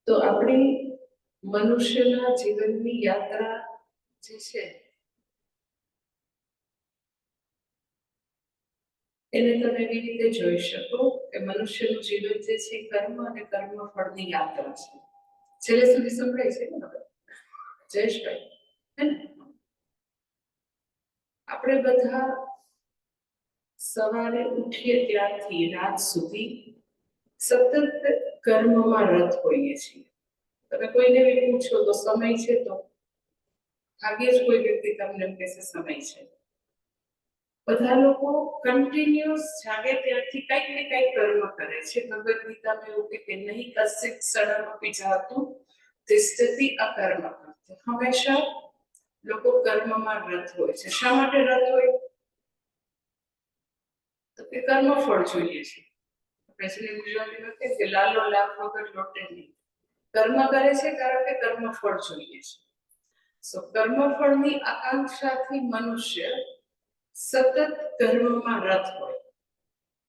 તો આપણી મનુષ્યના જીવનની યાત્રા જે છે એને તમે એવી રીતે જોઈ શકો કે મનુષ્યનું જીવન જે છે કર્મ અને કર્મફળની યાત્રા છે. છેલ્લે સુધી સંભળાય છે ને? જયેશભાઈ, હે ને? આપણે બધા સવારે ઉઠીએ ત્યારથી રાત સુધી સતત કર્મમાં રત હોઈએ છીએ. તમે કોઈને બી પૂછો તો સમય છે, તો ભાગ્યે જ કોઈ વ્યક્તિ તમને એમ કહેશે સમય છે. બધા લોકો કન્ટિન્યુઅસ જાગે ત્યારથી કંઈક ને કંઈક કર્મ કરે છે. ભગવદ ગીતામાં એવું કે નહીં કશ્ચિત ક્ષણમપી જાતું તિષ્ઠતિ અકર્મ. હંમેશા લોકો કર્મમાં રત હોય છે. શા માટે રત હોય? તો કે કર્મફળ જોઈએ છે. આપણે ગુજરાતીમાં કહે કે લાલો લાખ વગર લોટે નહીં. કર્મ કરે છે કારણ કે કર્મફળ જોઈએ છે. સો કર્મફળની આકાંક્ષાથી મનુષ્ય સતત કર્મમાં રત હોય.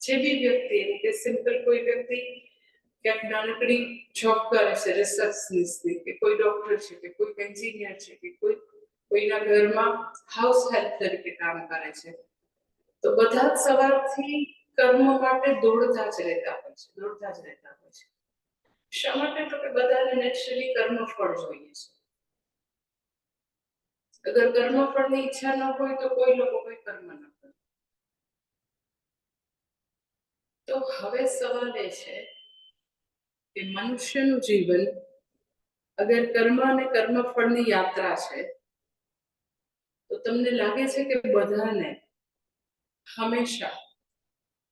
જે બી વ્યક્તિ, કે સિમ્પલ કોઈ વ્યક્તિ ક્યાંક નાનકડી જોબ કરે છે, રિસર્ચની, કે કોઈ ડોક્ટર છે, કે કોઈ એન્જિનિયર છે, કે કોઈના ઘરમાં હાઉસ હેલ્પ તરીકે કામ કરે છે, તો બધા જ સવારથી કર્મ માટે દોડતા જ રહેતા હોય છે. શા માટે? તો કે બધાને નેચરલી કર્મફળ જોઈએ છે. અગર કર્મફળની ઈચ્છા ન હોય તો કોઈ લોકો કોઈ કર્મ ન કરે. તો હવે સવાલ એ છે કે મનુષ્યનું જીવન અગર કર્મ અને કર્મફળની યાત્રા છે, તો તમને લાગે છે કે બધાને હંમેશા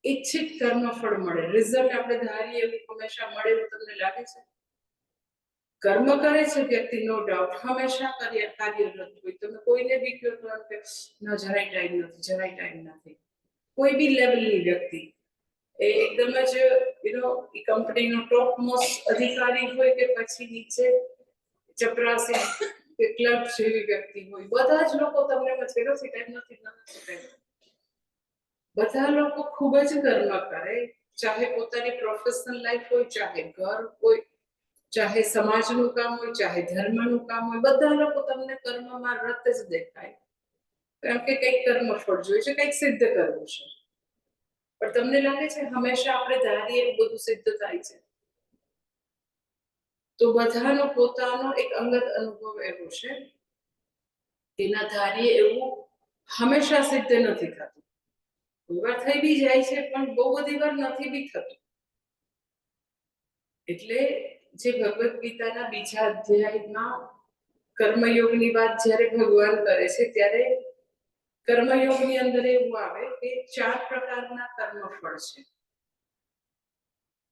ઈચ્છિત કર્મફળ મળે, રિઝલ્ટ આપણે ધારીએ એવું હંમેશા મળે એવું તમને લાગે છે? કર્મ કરે છે વ્યક્તિ, નો ડાઉટ, હંમેશા કાર્યરત હોય. તમે કોઈને બી કહો તો કે ના, જરાય ટાઈમ નથી. કોઈ બી લેવલની વ્યક્તિ, એ એકદમ જ એ કંપનીનો ટોપ મોસ્ટ અધિકારી હોય કે પછી નીચે ચપરાસી કે ક્લર્ક જેવી વ્યક્તિ હોય, બધા જ લોકો તમને ટાઈમ નથી. બધા લોકો ખૂબ જ કર્મ કરે, ચાહે પોતાની પ્રોફેશનલ લાઈફ હોય, ચાહે ઘર હોય, ચાહે સમાજનું કામ હોય, ચાહે ધર્મનું કામ હોય, બધા લોકો તમને કર્મમાં રત જ દેખાય. કારણ કે કંઈક કર્મફળ જોઈએ છે, કંઈક સિદ્ધ કરવું છે. પણ તમને લાગે છે હંમેશા આપણે ધારીએ એવું બધું સિદ્ધ થાય છે? તો બધાનો પોતાનો એક અંગત અનુભવ એવો છે કે ના ધારીએ એવું હંમેશા સિદ્ધ નથી થતું. કોઈ વાર થઈ બી જાય છે, પણ બહુ બધી વાર નથી બી થતું. એટલે જે ભગવદ ગીતાના બીજા અધ્યાયમાં કર્મયોગની વાત જ્યારે ભગવાન કરે છે, ત્યારે કર્મયોગની અંદર એવું આવે કે 4 પ્રકારના કર્મફળ છે.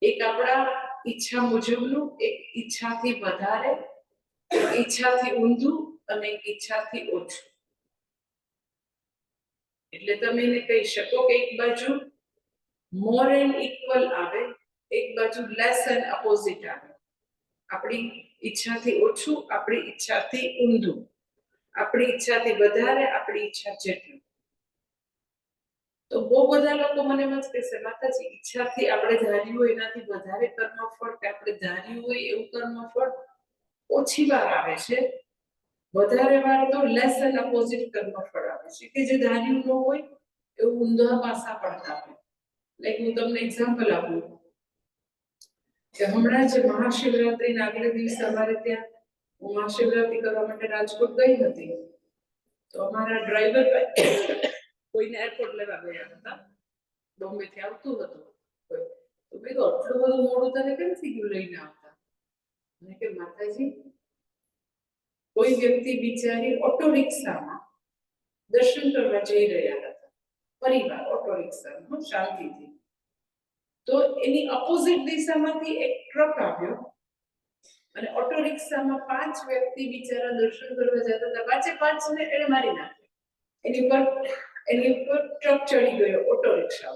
એક આપણા ઈચ્છા મુજબનું, એક ઈચ્છાથી વધારે, એક ઈચ્છાથી ઊંધું અને એક ઈચ્છાથી ઓછું. એટલે તમે એને કહી શકો કે એક બાજુ મોર એન્ડ ઇક્વલ આવે, એક બાજુ લેસ એન્ડ અપોઝિટ આવે. આપણી ઈચ્છાથી ઓછું, આપણી ઈચ્છાથી ઊંધું, આપણી ઈચ્છાથી વધારે, આપણી ઈચ્છા જેટલું. તો બહુ બધા લોકો મને એમ જ કહેશે, માતાજી ઈચ્છાથી આપણે ધાર્યું હોય એનાથી વધારે કર્મફળ, કે આપણે ધાર્યું હોય એવું કર્મફળ ઓછી વાર આવે છે, વધારે વાર તો લેસ એન્ડ અપોઝિટ કર્મફળ આવે છે, કે જે ધાર્યું ન હોય એવું ઊંધા પાસા પડતા હોય. લાઈક હું તમને એક્ઝામ્પલ આપું કે હમણાં જ મહાશિવરાત્રીના આગલે દિવસે અમારે ત્યાં હું મહાશિવરાત્રી કરવા માટે રાજકોટ ગઈ હતી, તો અમારા ડ્રાઈવર કોઈને એરપોર્ટ લેવા ગયા હતા, બોમ્બેથી આવતું હતું કોઈ. તો મેં તો આટલું બધું મોડું તને કેમ થઈ ગયું લઈને આવતા? મને કે માતાજી, કોઈ વ્યક્તિ બિચારી ઓટો રિક્ષામાં દર્શન કરવા જઈ રહ્યા હતા, પરિવાર ઓટો રિક્ષામાં શાંતિથી. તો એની અપોઝિટ દિશામાંથી એક ટ્રક આવ્યો અને ઓટો રિક્ષામાં 5 વ્યક્તિ બિચારા દર્શન કરવા જતા હતા. 5 ને એને મારી નાખ્યા. એની ઉપર ટ્રક ચડી ગયો ઓટો રિક્ષા.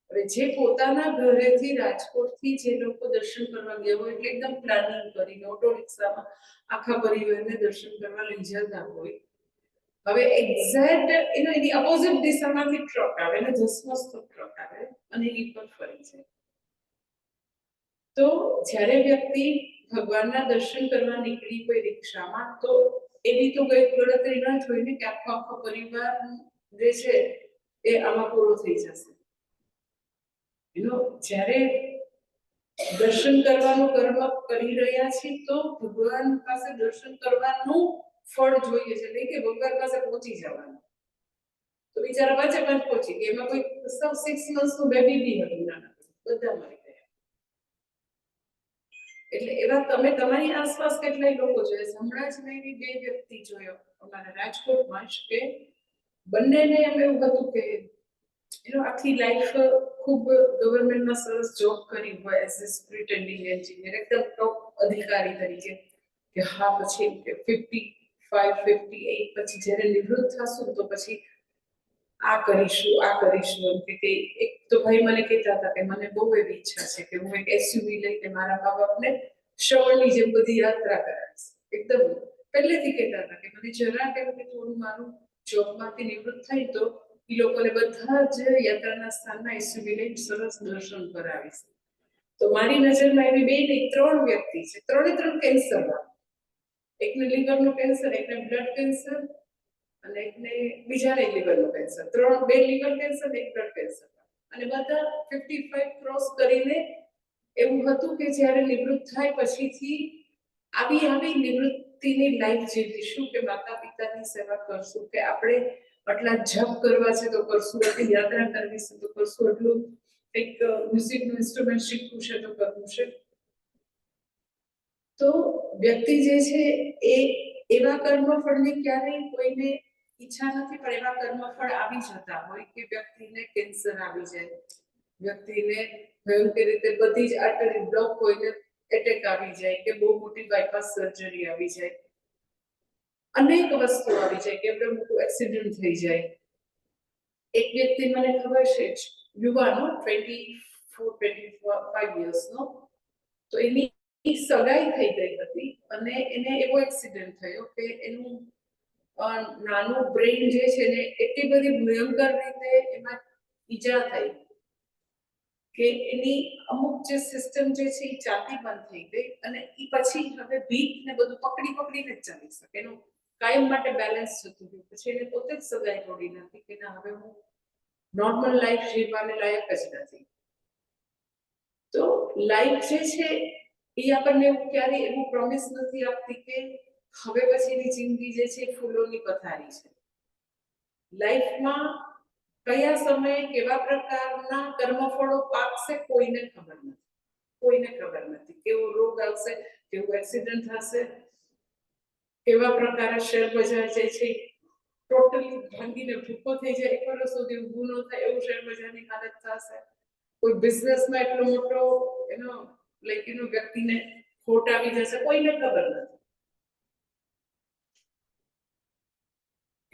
હવે જે પોતાના ઘરેથી રાજકોટથી જે લોકો દર્શન કરવા ગયા હોય, એટલે એકદમ પ્લાનિંગ કરીને ઓટો રિક્ષામાં આખા પરિવારને દર્શન કરવા લઈ જતા હોય, હવે એક્ઝેક્ટ એની અપોઝિટ દિશામાંથી ટ્રક આવે ને ધસમસતો ટ્રક આવે અને એની પર ફરી જાય. તો જ્યારે વ્યક્તિ ભગવાનના દર્શન કરવા નીકળી કોઈ રિક્ષામાં, તો એવી તો કઈ ગણતરી ન જોઈ ને કે આખો પરિવાર જે છે એ આમાં પૂરો થઈ જશે. જ્યારે દર્શન કરવાનું કર્મ કરી રહ્યા છીએ તો ભગવાન પાસે દર્શન કરવાનું ફળ જોઈએ છે, નહીં કે ભગવાન પાસે પહોંચી જવાનું. તો બિચારા પાંચે પાંચ પહોંચી ગયા, એમાં કોઈ 6 મંથનું બેબી બી હતું, નાના બધા મરી ગયા. એટલે એવા તમે તમારી આસપાસ કેટલાય લોકો જોયા. હમણાં જ મેં એવી 2 વ્યક્તિ જોયો અમારા રાજકોટમાં જ કે બંનેને એમ એવું હતું કે આખી લાઈફ ખૂબ ગવર્મેન્ટમાં સરસ જોબ કરી હોય એઝ એ સુપ્રિન્ટેન્ડિંગ એન્જિનિયર, એકદમ ટોપ અધિકારી તરીકે, કે હા પછી કે 55 58 પછી જ્યારે નિવૃત્ત થશું તો પછી આ કરીશું એમ કે એક તો ભાઈ મને કહેતા હતા કે મને બહુ એવી ઈચ્છા છે કે હું એક એસયુવી લઈને મારા મા બાપને શ્રવણની જેમ બધી યાત્રા કરાવીશ. એકદમ પહેલેથી કહેતા હતા કે મને જરા કે થોડું મારું જોબમાંથી નિવૃત્ત થાય તો એ લોકોને બધા જ યાત્રાના સ્થાનના એસયુવી લઈને સરસ દર્શન કરાવીશ. તો મારી નજરમાં એવી 2 નહીં 3 વ્યક્તિ છે, 3 કેન્સર વાળા. એકને લીવરનું કેન્સર, એકને બ્લડ કેન્સર અને એકને બીજાને લીવરનું cancer. 2 liver cancer, 1 blood cancer. અને બધા 55 ક્રોસ કરીને એવું હતું કે જ્યારે નિવૃત્ત થાય પછીથી આવી નિવૃત્તિની લાઈફ જીવીશું, કે માતા પિતાની સેવા કરશું, કે આપણે આટલા જપ કરવા છે તો કરશું, આટલી યાત્રા કરવી છે તો કરશું, એટલું એક મ્યુઝિકનું ઇન્સ્ટ્રુમેન્ટ શીખવું છે તો કરવું છે. તો વ્યક્તિ જે છે એ એવા કર્મફળની ક્યારેય કોઈને ઈચ્છા નથી, પણ એવા કર્મફળ આવી જતા હોય કે વ્યક્તિને કેન્સર આવી જાય, વ્યક્તિને ભયંકર રીતે બધી જ આર્ટરી બ્લોક હોઈને એટેક આવી જાય, કે બહુ મોટી બાયપાસ સર્જરી આવી જાય, અનેક વસ્તુ આવી જાય, કે એવડે મોટું એક્સિડન્ટ થઈ જાય. એક વ્યક્તિ મને ખબર છે, યુવાનો 24-25 યર્સનો, તો એની સગાઈ થઈ ગઈ હતી અને એને એવો એક્સિડન્ટ થયો કે એનું નાનું બ્રેઇન જે છે ને એટલી બધી ભયંકર રીતે એમાં ઈજા થઈ કે એની અમુક જે સિસ્ટમ જે છે એ ચાલતી બંધ થઈ ગઈ, અને એ પછી હવે ભીખ ને બધું પકડીને જ ચાલી શકે, એનું કાયમ માટે બેલેન્સ જતું ગયું. પછી એને પોતે જ સગાઈ તોડી નાખી કે ના, હવે હું નોર્મલ લાઈફ જીવવાને લાયક જ નથી. તો લાઈફ જે છે એ આપણને ક્યારેય એવું પ્રોમિસ નથી આપતી કે હવે પછીની જિંદગી જે છે ફૂલોની પથારી છે. લાઈફમાં કયા સમયે કેવા પ્રકારના કર્મફળો પાકશે કોઈને ખબર નથી. કેવો રોગ આવશે, કેવું એક્સિડન્ટ થશે, કેવા પ્રકારે શેર બજાર જે છે ટોટલી ભાંગીને ભૂકો થઈ જાય, 1 વર્ષ સુધી ઊભું ન થાય એવું શેર બજારની હાલત થશે. કોઈ બિઝનેસમાં એટલો મોટો વ્યક્તિને ખોટ આવી જશે, કોઈને ખબર નથી.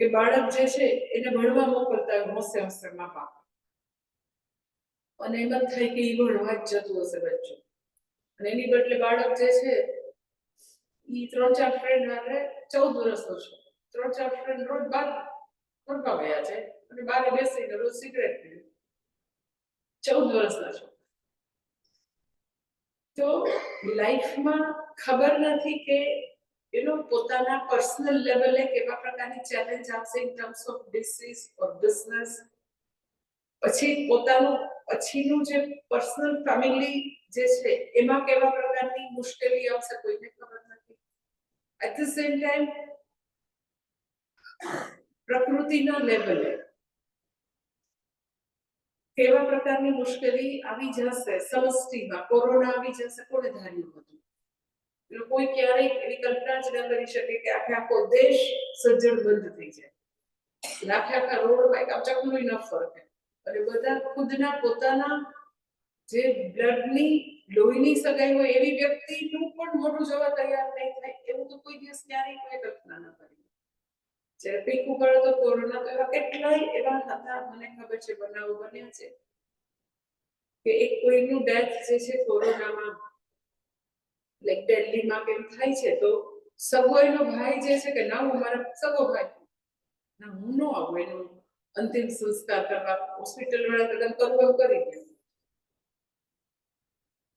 કે બાળક જે છે એને ભણવા મોકલતા હોય હોશે મા બાપ, અને એમ જ થાય કે એ ભણવા જ જતું હશે બચ્ચું, અને એની બદલે બાળક જે છે એ 3-4 ફ્રેન્ડ હારે 14 વર્ષનો છે, 3-4 ફ્રેન્ડ રોજ બાર ફરવા ગયા છે અને બારે બેસીને રોજ સિગરેટ પીવે, 14 વર્ષના છે. તો લાઈફમાં ખબર નથી કે પોતાના પર્સનલ લેવલે કેવા પ્રકારની ચેલેન્જ આવશે in terms of disease or business, પછી પોતાનું પછીનું જે પર્સનલ ફેમિલી જે છે એમાં કેવા પ્રકારની મુશ્કેલી આવશે કોઈને ખબર નથી. એટ ધ સેમ ટાઈમ પ્રકૃતિના લેવલે કેવા પ્રકારની મુશ્કેલી આવી જશે, સમષ્ટિમાં કોરોના આવી જશે, કોને ધાર્યું હતું? કોઈ ક્યારેય એવી કલ્પના જ ન કરી શકે કે આખો દેશ સજ્જડ બંધ થઈ જાય, આખા રોડમાં એક ચકલું ન ફરકે, અને બધા ખુદના પોતાના જે બ્લડની લોહીની સગાઈ હોય એવી વ્યક્તિનું પણ મોઢું જોવા તૈયાર નહીં થાય, એવું તો કોઈ દિવસ ક્યારેય કોઈ કલ્પના ન કરી. જ્યારે પીક ઉપર તો કોરોના, તો એવા કેટલાય એવા હતા, મને ખબર છે બનાવો બન્યા છે કે એક કોઈનું ડેથ જે છે કોરોનામાં દિલ્હીમાં કેમ થાય છે, તો સગો એનો ભાઈ જે છે કે ના, હું મારા સગો ભાઈ ના હું ન આવું એનું અંતિમ સંસ્કાર કરવા, હોસ્પિટલ વાળા કદમ કરવું એમ કરી દે.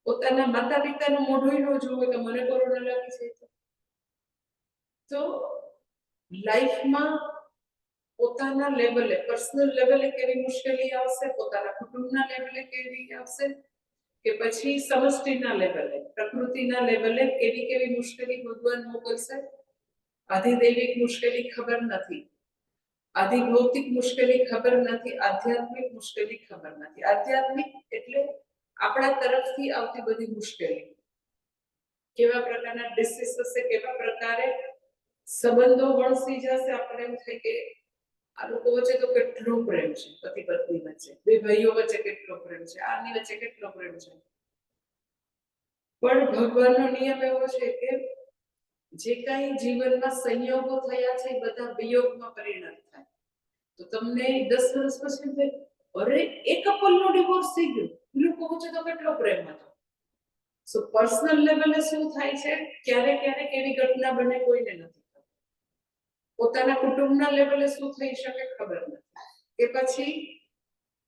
પોતાના માતા પિતાનું મોઢું ન જોવું કે મને કોરોના લાગી છે. તો લાઈફમાં પોતાના લેવલે, પર્સનલ લેવલે કેવી મુશ્કેલી આવશે, પોતાના કુટુંબના લેવલે કેવી આવશે, કે પછી સમષ્ટિના લેવલે, પ્રકૃતિના લેવલે કેવી કેવી મુશ્કેલી ભગવાન મોકલશે. આધિદૈવિક મુશ્કેલી ખબર નથી, આધિભૌતિક મુશ્કેલી ખબર નથી, આધ્યાત્મિક મુશ્કેલી ખબર નથી. આધ્યાત્મિક એટલે આપણા તરફથી આવતી બધી મુશ્કેલી, કેવા પ્રકારના ડિસીઝ હશે, કેવા પ્રકારે સંબંધો વણસી જશે. આપણે એમ થાય કે આ લોકો વચ્ચે તો કેટલો પ્રેમ છે, પતિ પત્ની વચ્ચે, બે ભાઈઓ વચ્ચે કેટલો પ્રેમ છે, આની વચ્ચે કેટલો પ્રેમ છે. પણ ભગવાનનો નિયમ એવો છે કે જે કાંઈ જીવનમાં સંયોગો થયા છે એ બધા વિયોગમાં પરિણત થાય. તો તમને 10 વર્ષ પછી થાય, અરે એક કપલનો ડિવોર્સ થઈ ગયો, લોકો વચ્ચે તો કેટલો પ્રેમ હતો. સો પર્સનલ લેવલે શું થાય છે, ક્યારેક ક્યારેક એવી ઘટના બને, કોઈને નથી ખબર. પોતાના કુટુંબના લેવલે શું થઈ શકે ખબર નથી, કે પછી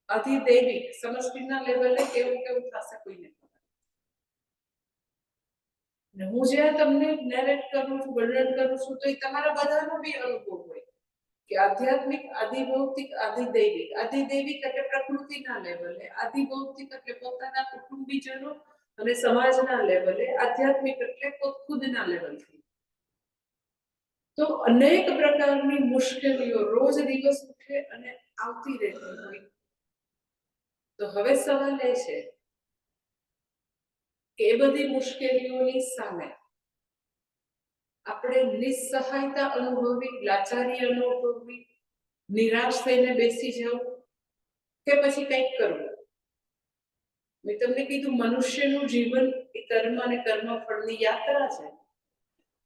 અધિદૈવિક સમષ્ટિના લેવલે કેવું કેવું થશે કોઈને ખબર. ને હું જ્યાં તમને નેરેટ કરું છું, વર્ણન કરું છું, તો એ તમારા બધાનો બી અનુભવ હોય કે આધ્યાત્મિક, આધિભૌતિક, આધિદૈવિક. આધિદૈવિક એટલે પ્રકૃતિના લેવલે, આધિભૌતિક એટલે પોતાના કુટુંબીજનો અને સમાજના લેવલે, આધ્યાત્મિક એટલે ખુદના લેવલથી. તો અનેક પ્રકારની મુશ્કેલીઓ રોજ દિવસ ઉઠે અને આવતી રહેતી હોય. તો હવે સવાલ એ છે કે એ બધી મુશ્કેલીઓની સામે આપણે નિસ્સહાયતા અનુભવવી, લાચારી અનુભવવી, નિરાશ થઈને બેસી જવું, કે પછી કંઈક કરવું. મેં તમને કીધું, મનુષ્યનું જીવન એ કર્મ અને કર્મફળની યાત્રા છે.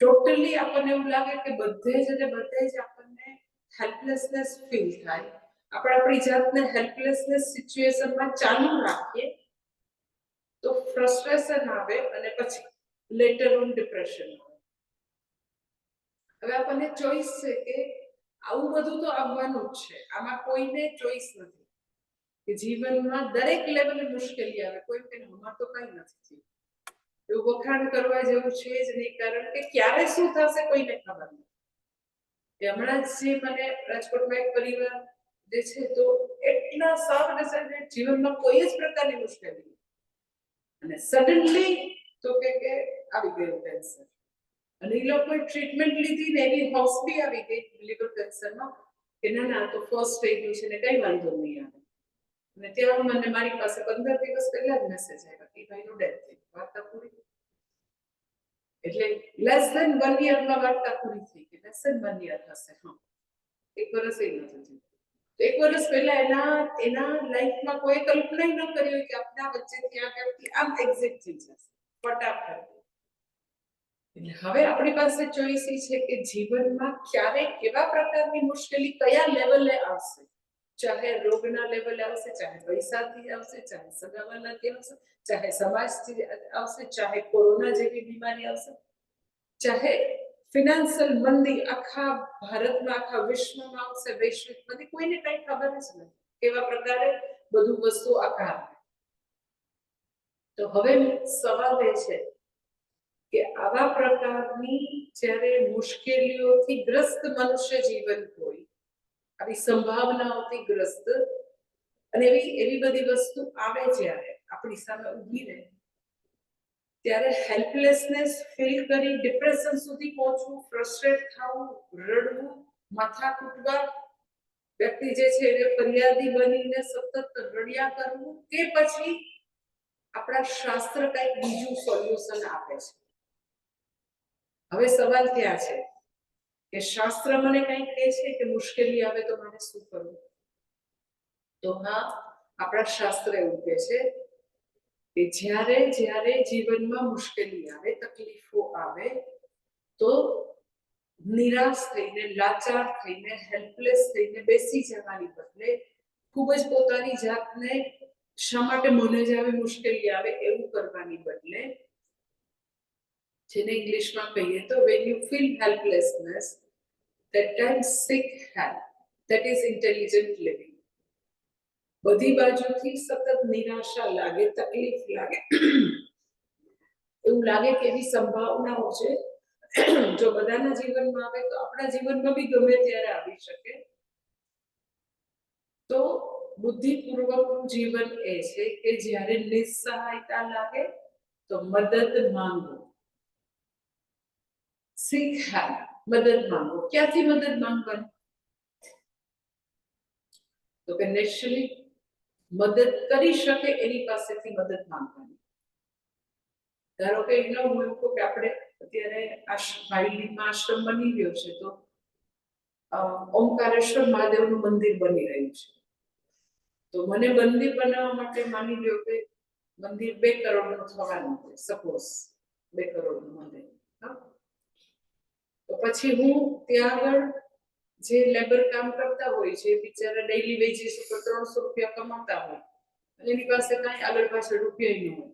ટોટલી આપણને એવું લાગે કે બધે જ આપણને હેલ્પલેસનેસ ફીલ થાય. આપણે આપણી જાતને હેલ્પલેસનેસ સિચ્યુએશનમાં ચાલુ રાખીએ તો ફ્રસ્ટ્રેશન આવે અને પછી લેટર ઓન ડિપ્રેશન આવે. હવે આપણને ચોઈસ છે કે આવું બધું તો આવવાનું જ છે, આમાં કોઈને ચોઈસ નથી કે જીવનમાં દરેક લેવલે મુશ્કેલી આવે. કોઈ કે અમાર તો કઈ નથી થયું, એવું વખાણ કરવા જેવું છે જ નહીં, કારણ કે ક્યારે શું થશે કોઈને ખબર નથી. હમણાં જ જે મને રાજકોટમાં એક પરિવાર જે છે, તો એટલા સાવ ડિસાઇડેડ, જીવનમાં કોઈ જ પ્રકારની મુશ્કેલી, અને સડનલી તો કે આવી ગયું કેન્સર, અને એ લોકોએ ટ્રીટમેન્ટ લીધી ને એવી હોસ્પિટલ આવી ગઈ લીવર કેન્સરમાં કે ના તો ફર્સ્ટ થઈ ગયું છે ને કઈ વાંધો નહીં આવે. અને ત્યાં મને મારી પાસે 15 દિવસ પહેલા જ મેસેજ આવ્યા કે ભાઈનું ડેથ થઈ ગયું. વાર્તા પૂરી. એટલે લેસ ધેન 1 યરમાં વાર્તા પૂરી થઈ ગઈ. લેસ ધેન 1 યર થશે. હા, 1 વર્ષ એ નથી થયું. 1 વર્ષ પહેલા એના લાઈફમાં કોઈ કલ્પના ન કરી હોય કે આપણા વચ્ચેથી આ વ્યક્તિ આમ એક્ઝિટ થઈ જશે ફટાફટ. એટલે હવે આપણી પાસે ચોઈસ છે કે જીવનમાં ક્યારે કેવા પ્રકારની મુશ્કેલી કયા લેવલે આવશે. ચાહે રોગના લેવલે આવશે, ચાહે પૈસાથી આવશે, ચાહે સગાવાલાથી આવશે, ચાહે સમાજથી આવશે, ચાહે કોરોના જેવી બીમારી આવશે, ચાહે ફિનાન્શિયલ મંદી આખા ભારતમાં, આખા વિશ્વમાં આવશે, વૈશ્વિક મંદી, કોઈને કઈ ખબર જ નથી કેવા પ્રકારે બધું વસ્તુ આકાર. તો હવે સવાલ એ છે કે આવા પ્રકારની જ્યારે મુશ્કેલીઓથી ગ્રસ્ત મનુષ્ય જીવન હોય, આવી સંભાવનાઓથી ગ્રસ્ત, અને એવી બધી વસ્તુ આવે જ્યારે આપણી સામે ઊભી રહે, ત્યારે હેલ્પલેસનેસ ફીલ કરી ડિપ્રેશન સુધી પહોંચવું, ફ્રસ્ટ્રેટ થવું, રડવું, માથા કૂટવા, વ્યક્તિ જે છે એને ફરિયાદી બનીને સતત રડ્યા કરવું, કે પછી આપણા શાસ્ત્ર કંઈક બીજું સોલ્યુશન આપે છે. હવે સવાલ ત્યાં છે કે શાસ્ત્ર મને કંઈક કહે છે કે મુશ્કેલી આવે તો મારે શું કરવું. તો હા, આપણા શાસ્ત્ર એવું કહે છે કે જ્યારે જીવનમાં મુશ્કેલી આવે, તકલીફો આવે, તો નિરાશ થઈને, લાચાર થઈને, હેલ્પલેસ થઈને બેસી જવાની બદલે ખૂબ જ પોતાની જાતને શા માટે મને જ આવી મુશ્કેલી આવે એવું કરવાની બદલે, જેને ઇંગ્લિશમાં કહીએ તો when you feel helplessness, that time seek help. That is intelligent living. બધી બાજુથી સતત નિરાશા લાગે, તકલીફ લાગે, એવું લાગે કે એવી સંભાવનાઓ છે જો બધાના જીવનમાં આવે તો આપણા જીવનમાં બી ગમે ત્યારે આવી શકે. તો બુદ્ધિપૂર્વકનું જીવન એ છે કે જ્યારે નિસ્સહાયતા લાગે તો મદદ માંગો. શીખા મદદ માંગો. ક્યાંથી મદદ માંગવાની? તો કે નેચરલી મદદ કરી શકે એની પાસેથી મદદ માંગવાની. ધારો કે એનો હું કહું કે આપણે અત્યારે ભાઈલીમાં આશ્રમ બની ગયો છે તો ઓમકારેશ્વર મહાદેવનું મંદિર બની રહ્યું છે. તો મને મંદિર બનાવવા માટે માની લ્યો કે મંદિર 2 કરોડનું થવાનું છે, સપોઝ 2 કરોડનું મંદિર. તો પછી હું ત્યાં આગળ જે લેબર કામ કરતા હોય છે બિચારા ડેઈલી વેજીસ ઉપર 300 રૂપિયા કમાતા હોય અને એની પાસે કાંઈ આગળ પાછળ રૂપિયા ન હોય.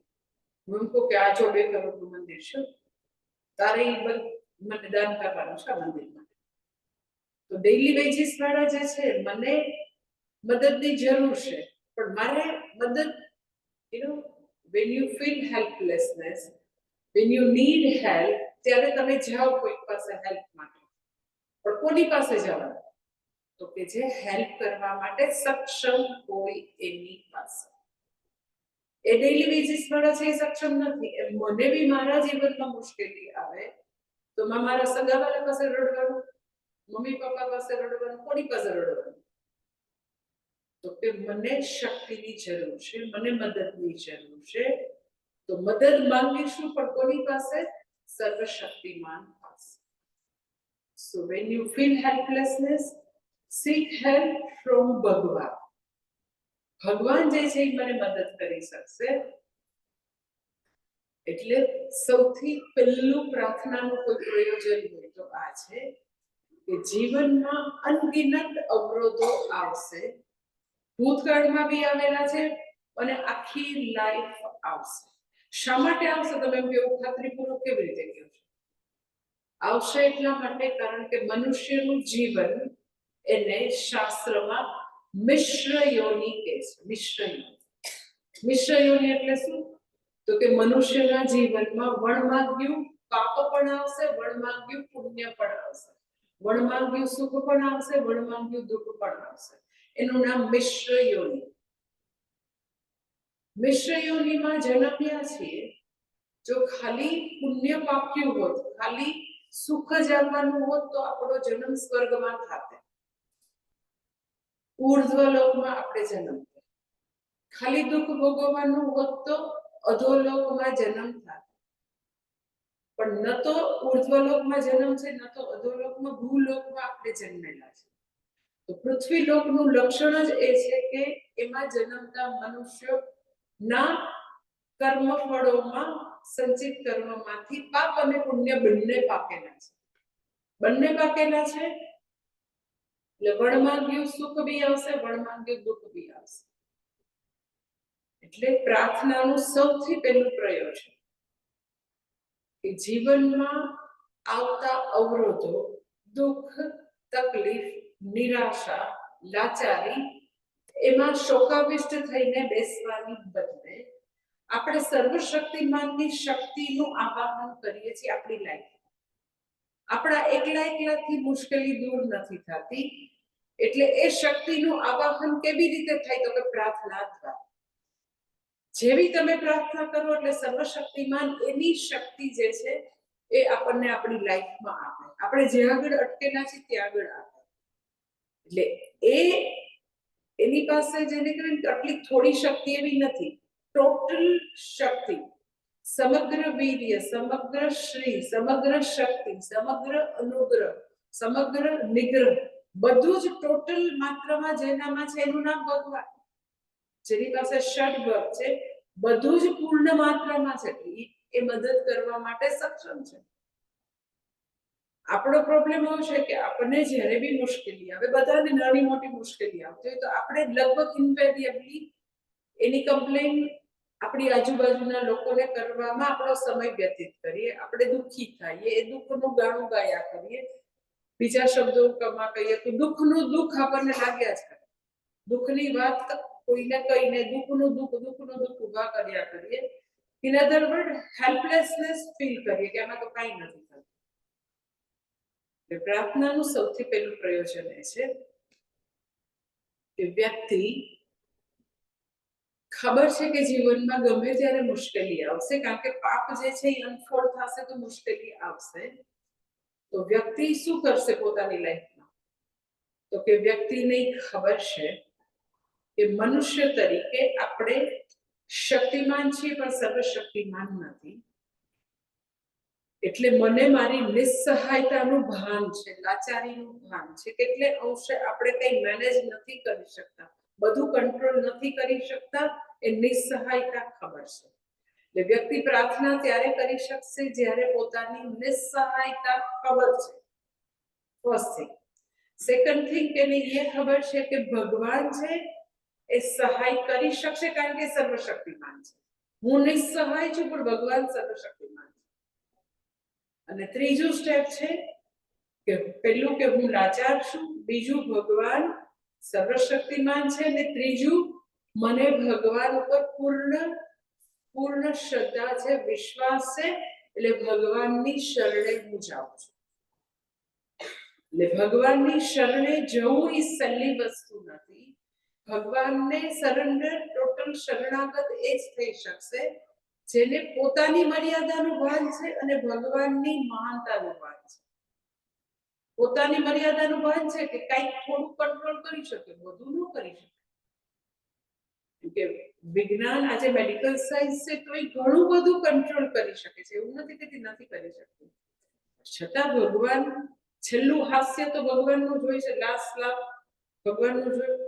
હું કહું કે આ જો 2 કરોડનું મંદિર છે, તારે મને દાન કરવાનું છે મંદિર માટે. તો ડેઈલી વેજીસ વાળા જે છે મને મદદની જરૂર છે, પણ મારે મદદ when you feel helplessness, when you need help, ત્યારે તમે જાઓ કોઈ પાસે હેલ્પ માટે. પણ કોની પાસે જવાનું? તો કે જે હેલ્પ કરવા માટે સક્ષમ હોય એની પાસે. એ ડેઈલી વેજીસ વાળા છે એ સક્ષમ નથી. મને બી મારા જીવનમાં મુશ્કેલી આવે તો મારા સગાવાલા પાસે રડવાનું, મમ્મી પપ્પા પાસે રડવાનું, કોની પાસે રડવાનું? તો કે મને શક્તિની જરૂર છે, મને મદદની જરૂર છે. તો મદદ માંગીશું પણ કોની પાસે? સર્વશક્તિમાન પાસે. So when you feel helplessness, seek help from ભગવાન. ભગવાન જે છે એ મને મદદ કરી શકશે. એટલે સૌથી પહેલું પ્રાર્થનાનું કોઈ પ્રયોજન હોય તો આ છે કે જીવનમાં અનગિનત અવરોધો આવશે, ભૂતકાળમાં બી આવેલા છે અને આખી લાઈફ આવશે. શા માટે આવશે? તમે એમ કેવું ખાતરીપૂર્વક કેવી રીતે કહો છો? આવશે એટલા માટે કારણ કે મનુષ્યનું જીવન એને શાસ્ત્રમાં મિશ્ર યોનિ કહે છે. મિશ્ર યોનિ. મિશ્ર યોનિ એટલે શું? તો કે મનુષ્યના જીવનમાં વણમાંગ્યું પાપ પણ આવશે, વણમાંગ્યું પુણ્ય પણ આવશે, વણમાંગ્યું સુખ પણ આવશે, વણમાંગ્યું દુઃખ પણ આવશે. એનું નામ મિશ્ર યોનિ. મિશ્ર યોનિમાં જન્મ્યા છીએ. જો ખાલી પુણ્ય પાક્યું હોત, ખાલી સુખ જમવાનું હોત તો આપણો જન્મ સ્વર્ગમાં થાત, ઉર્ધ્વલોકમાં આપણે જન્મ. ખાલી દુઃખ ભોગવવાનું હોત તો અધોલોકમાં જન્મ થાત. પણ ન તો ઉર્ધ્વલોકમાં જન્મ છે, ન તો અધોલોકમાં, ભૂલોકમાં આપણે જન્મેલા છે. તો પૃથ્વી લોકનું લક્ષણ જ એ છે કે એમાં જન્મતા મનુષ્યો ના કર્મ ફળોમાં સંચિત કર્મમાંથી પાપ અને પુણ્ય બંને પાકેલા છે. બંને પાકેલા છે એટલે વણમાંગ્યું સુખ બી આવશે, વણમાંગ્યું દુઃખ બી આવશે. એટલે પ્રાર્થનાનું સૌથી પહેલું પ્રયોજન કે જીવનમાં આવતા અવરોધો, દુઃખ, તકલીફ, નિરાશા, લાચારી, એમાં શોકાવિષ્ટ થઈને બેસવાની બદલે આપણે સર્વશક્તિમાનની શક્તિનું આવાહન કરીએ છીએ આપણી લાઈફ. આપણા એકલાથી મુશ્કેલી દૂર નથી થતી. એટલે એ શક્તિનું આવાહન કેવી રીતે થાય? તો કે પ્રાર્થના દ્વારા. જેવી તમે પ્રાર્થના કરો એટલે સર્વશક્તિમાન એની શક્તિ જે છે એ આપણને આપણી લાઈફમાં આપે. આપણે જ્યાં આગળ અટકેલા છીએ ત્યાં આગળ આપે. એટલે એની પાસે જેને કહેવાય આટલી થોડી શક્તિ એવી નથી, ટોટલ શક્તિ, સમગ્ર વીર્ય, સમગ્ર શ્રી, સમગ્ર શક્તિ, સમગ્ર અનુગ્રહ, સમગ્ર નિગ્રહ, બધું જ ટોટલ માત્રામાં જેનામાં છે એનું નામ ભગવાન. જેની પાસે ષડભગ છે, બધું જ પૂર્ણ માત્રામાં છે, એ મદદ કરવા માટે સક્ષમ છે. આપણો પ્રોબ્લેમ એવો છે કે આપણને જ્યારે બી મુશ્કેલી આવે, બધાને નાની મોટી મુશ્કેલી આવતી હોય તો આપણે લગભગ ઇન્વેરિયેબલી એની કમ્પ્લેન આપણી આજુબાજુના લોકોને કરવામાં આપણો સમય વ્યતીત કરીએ. આપણે દુઃખી થઈએ, એ દુઃખનું ગાણું ગાયા કરીએ. બીજા શબ્દોમાં કહીએ તો દુઃખનું દુઃખ આપણને લાગ્યા જ કરે, દુઃખની વાત કોઈને કહીને દુઃખનું દુઃખ ઉભા કર્યા કરીએ. In other word helplessness feel કરીએ કે આમાં તો કાંઈ નથી થતું. પ્રાર્થનાનું સૌથી પહેલું પ્રયોજન એ છે કે વ્યક્તિ ખબર છે કે જીવનમાં ગમે ત્યારે મુશ્કેલી આવશે, કારણ કે પાપ જે છે એ અનફોલ્ડ થશે તો મુશ્કેલી આવશે. તો વ્યક્તિ શું કરશે પોતાની લાઈફમાં? તો કે વ્યક્તિને ખબર છે કે મનુષ્ય તરીકે આપણે શક્તિમાન છીએ પણ સર્વશક્તિમાન નથી. એટલે મને મારી નિસ્સહાયતાનું ભાન છે, લાચારીનું ભાન છે. કેટલે અંશે આપણે કંઈ મેનેજ નથી કરી શકતા, બધું કંટ્રોલ નથી કરી શકતા, એ નિસ્સહાયતા ખબર છે. એટલે વ્યક્તિ પ્રાર્થના ત્યારે કરી શકશે જ્યારે પોતાની નિસ્સહાયતા ખબર છે. First thing. સેકન્ડ થિંગ, એને એ ખબર છે કે ભગવાન છે એ સહાય કરી શકશે કારણ કે સર્વશક્તિમાન છે. હું નિસ્સહાય છું પણ ભગવાન સર્વશક્તિમાન છે. અને ત્રીજું સ્ટેપ છે કે પહેલું કે હું લાચાર છું, બીજું ભગવાન સર્વશક્તિમાન છે, અને ત્રીજું મને ભગવાન ઉપર પૂર્ણ શ્રદ્ધા છે, વિશ્વાસ છે. એટલે ભગવાનની શરણે હું જાઉં છું. એટલે ભગવાનની શરણે જવું એ સહેલી વસ્તુ નથી. ભગવાનને સરેન્ડર, ટોટલ શરણાગત એ જ થઈ શકશે જેને પોતાની મર્યાદાનું ભાન છે અને ભગવાનની મહાનતાનું ભાન છે. પોતાની મર્યાદાનું ભાન છે કે કંઈક થોડું કંટ્રોલ કરી શકે, બધું ન કરી શકે. કે વિજ્ઞાન આજે મેડિકલ સાયન્સ છે તો એ ઘણું બધું કંટ્રોલ કરી શકે છે, એવું નથી કે નથી કરી શકતું. છતાં ભગવાન છેલ્લું હાસ્ય તો ભગવાનનું જોઈ છે, લાસ્ટ લાભ ભગવાનનું જોયું.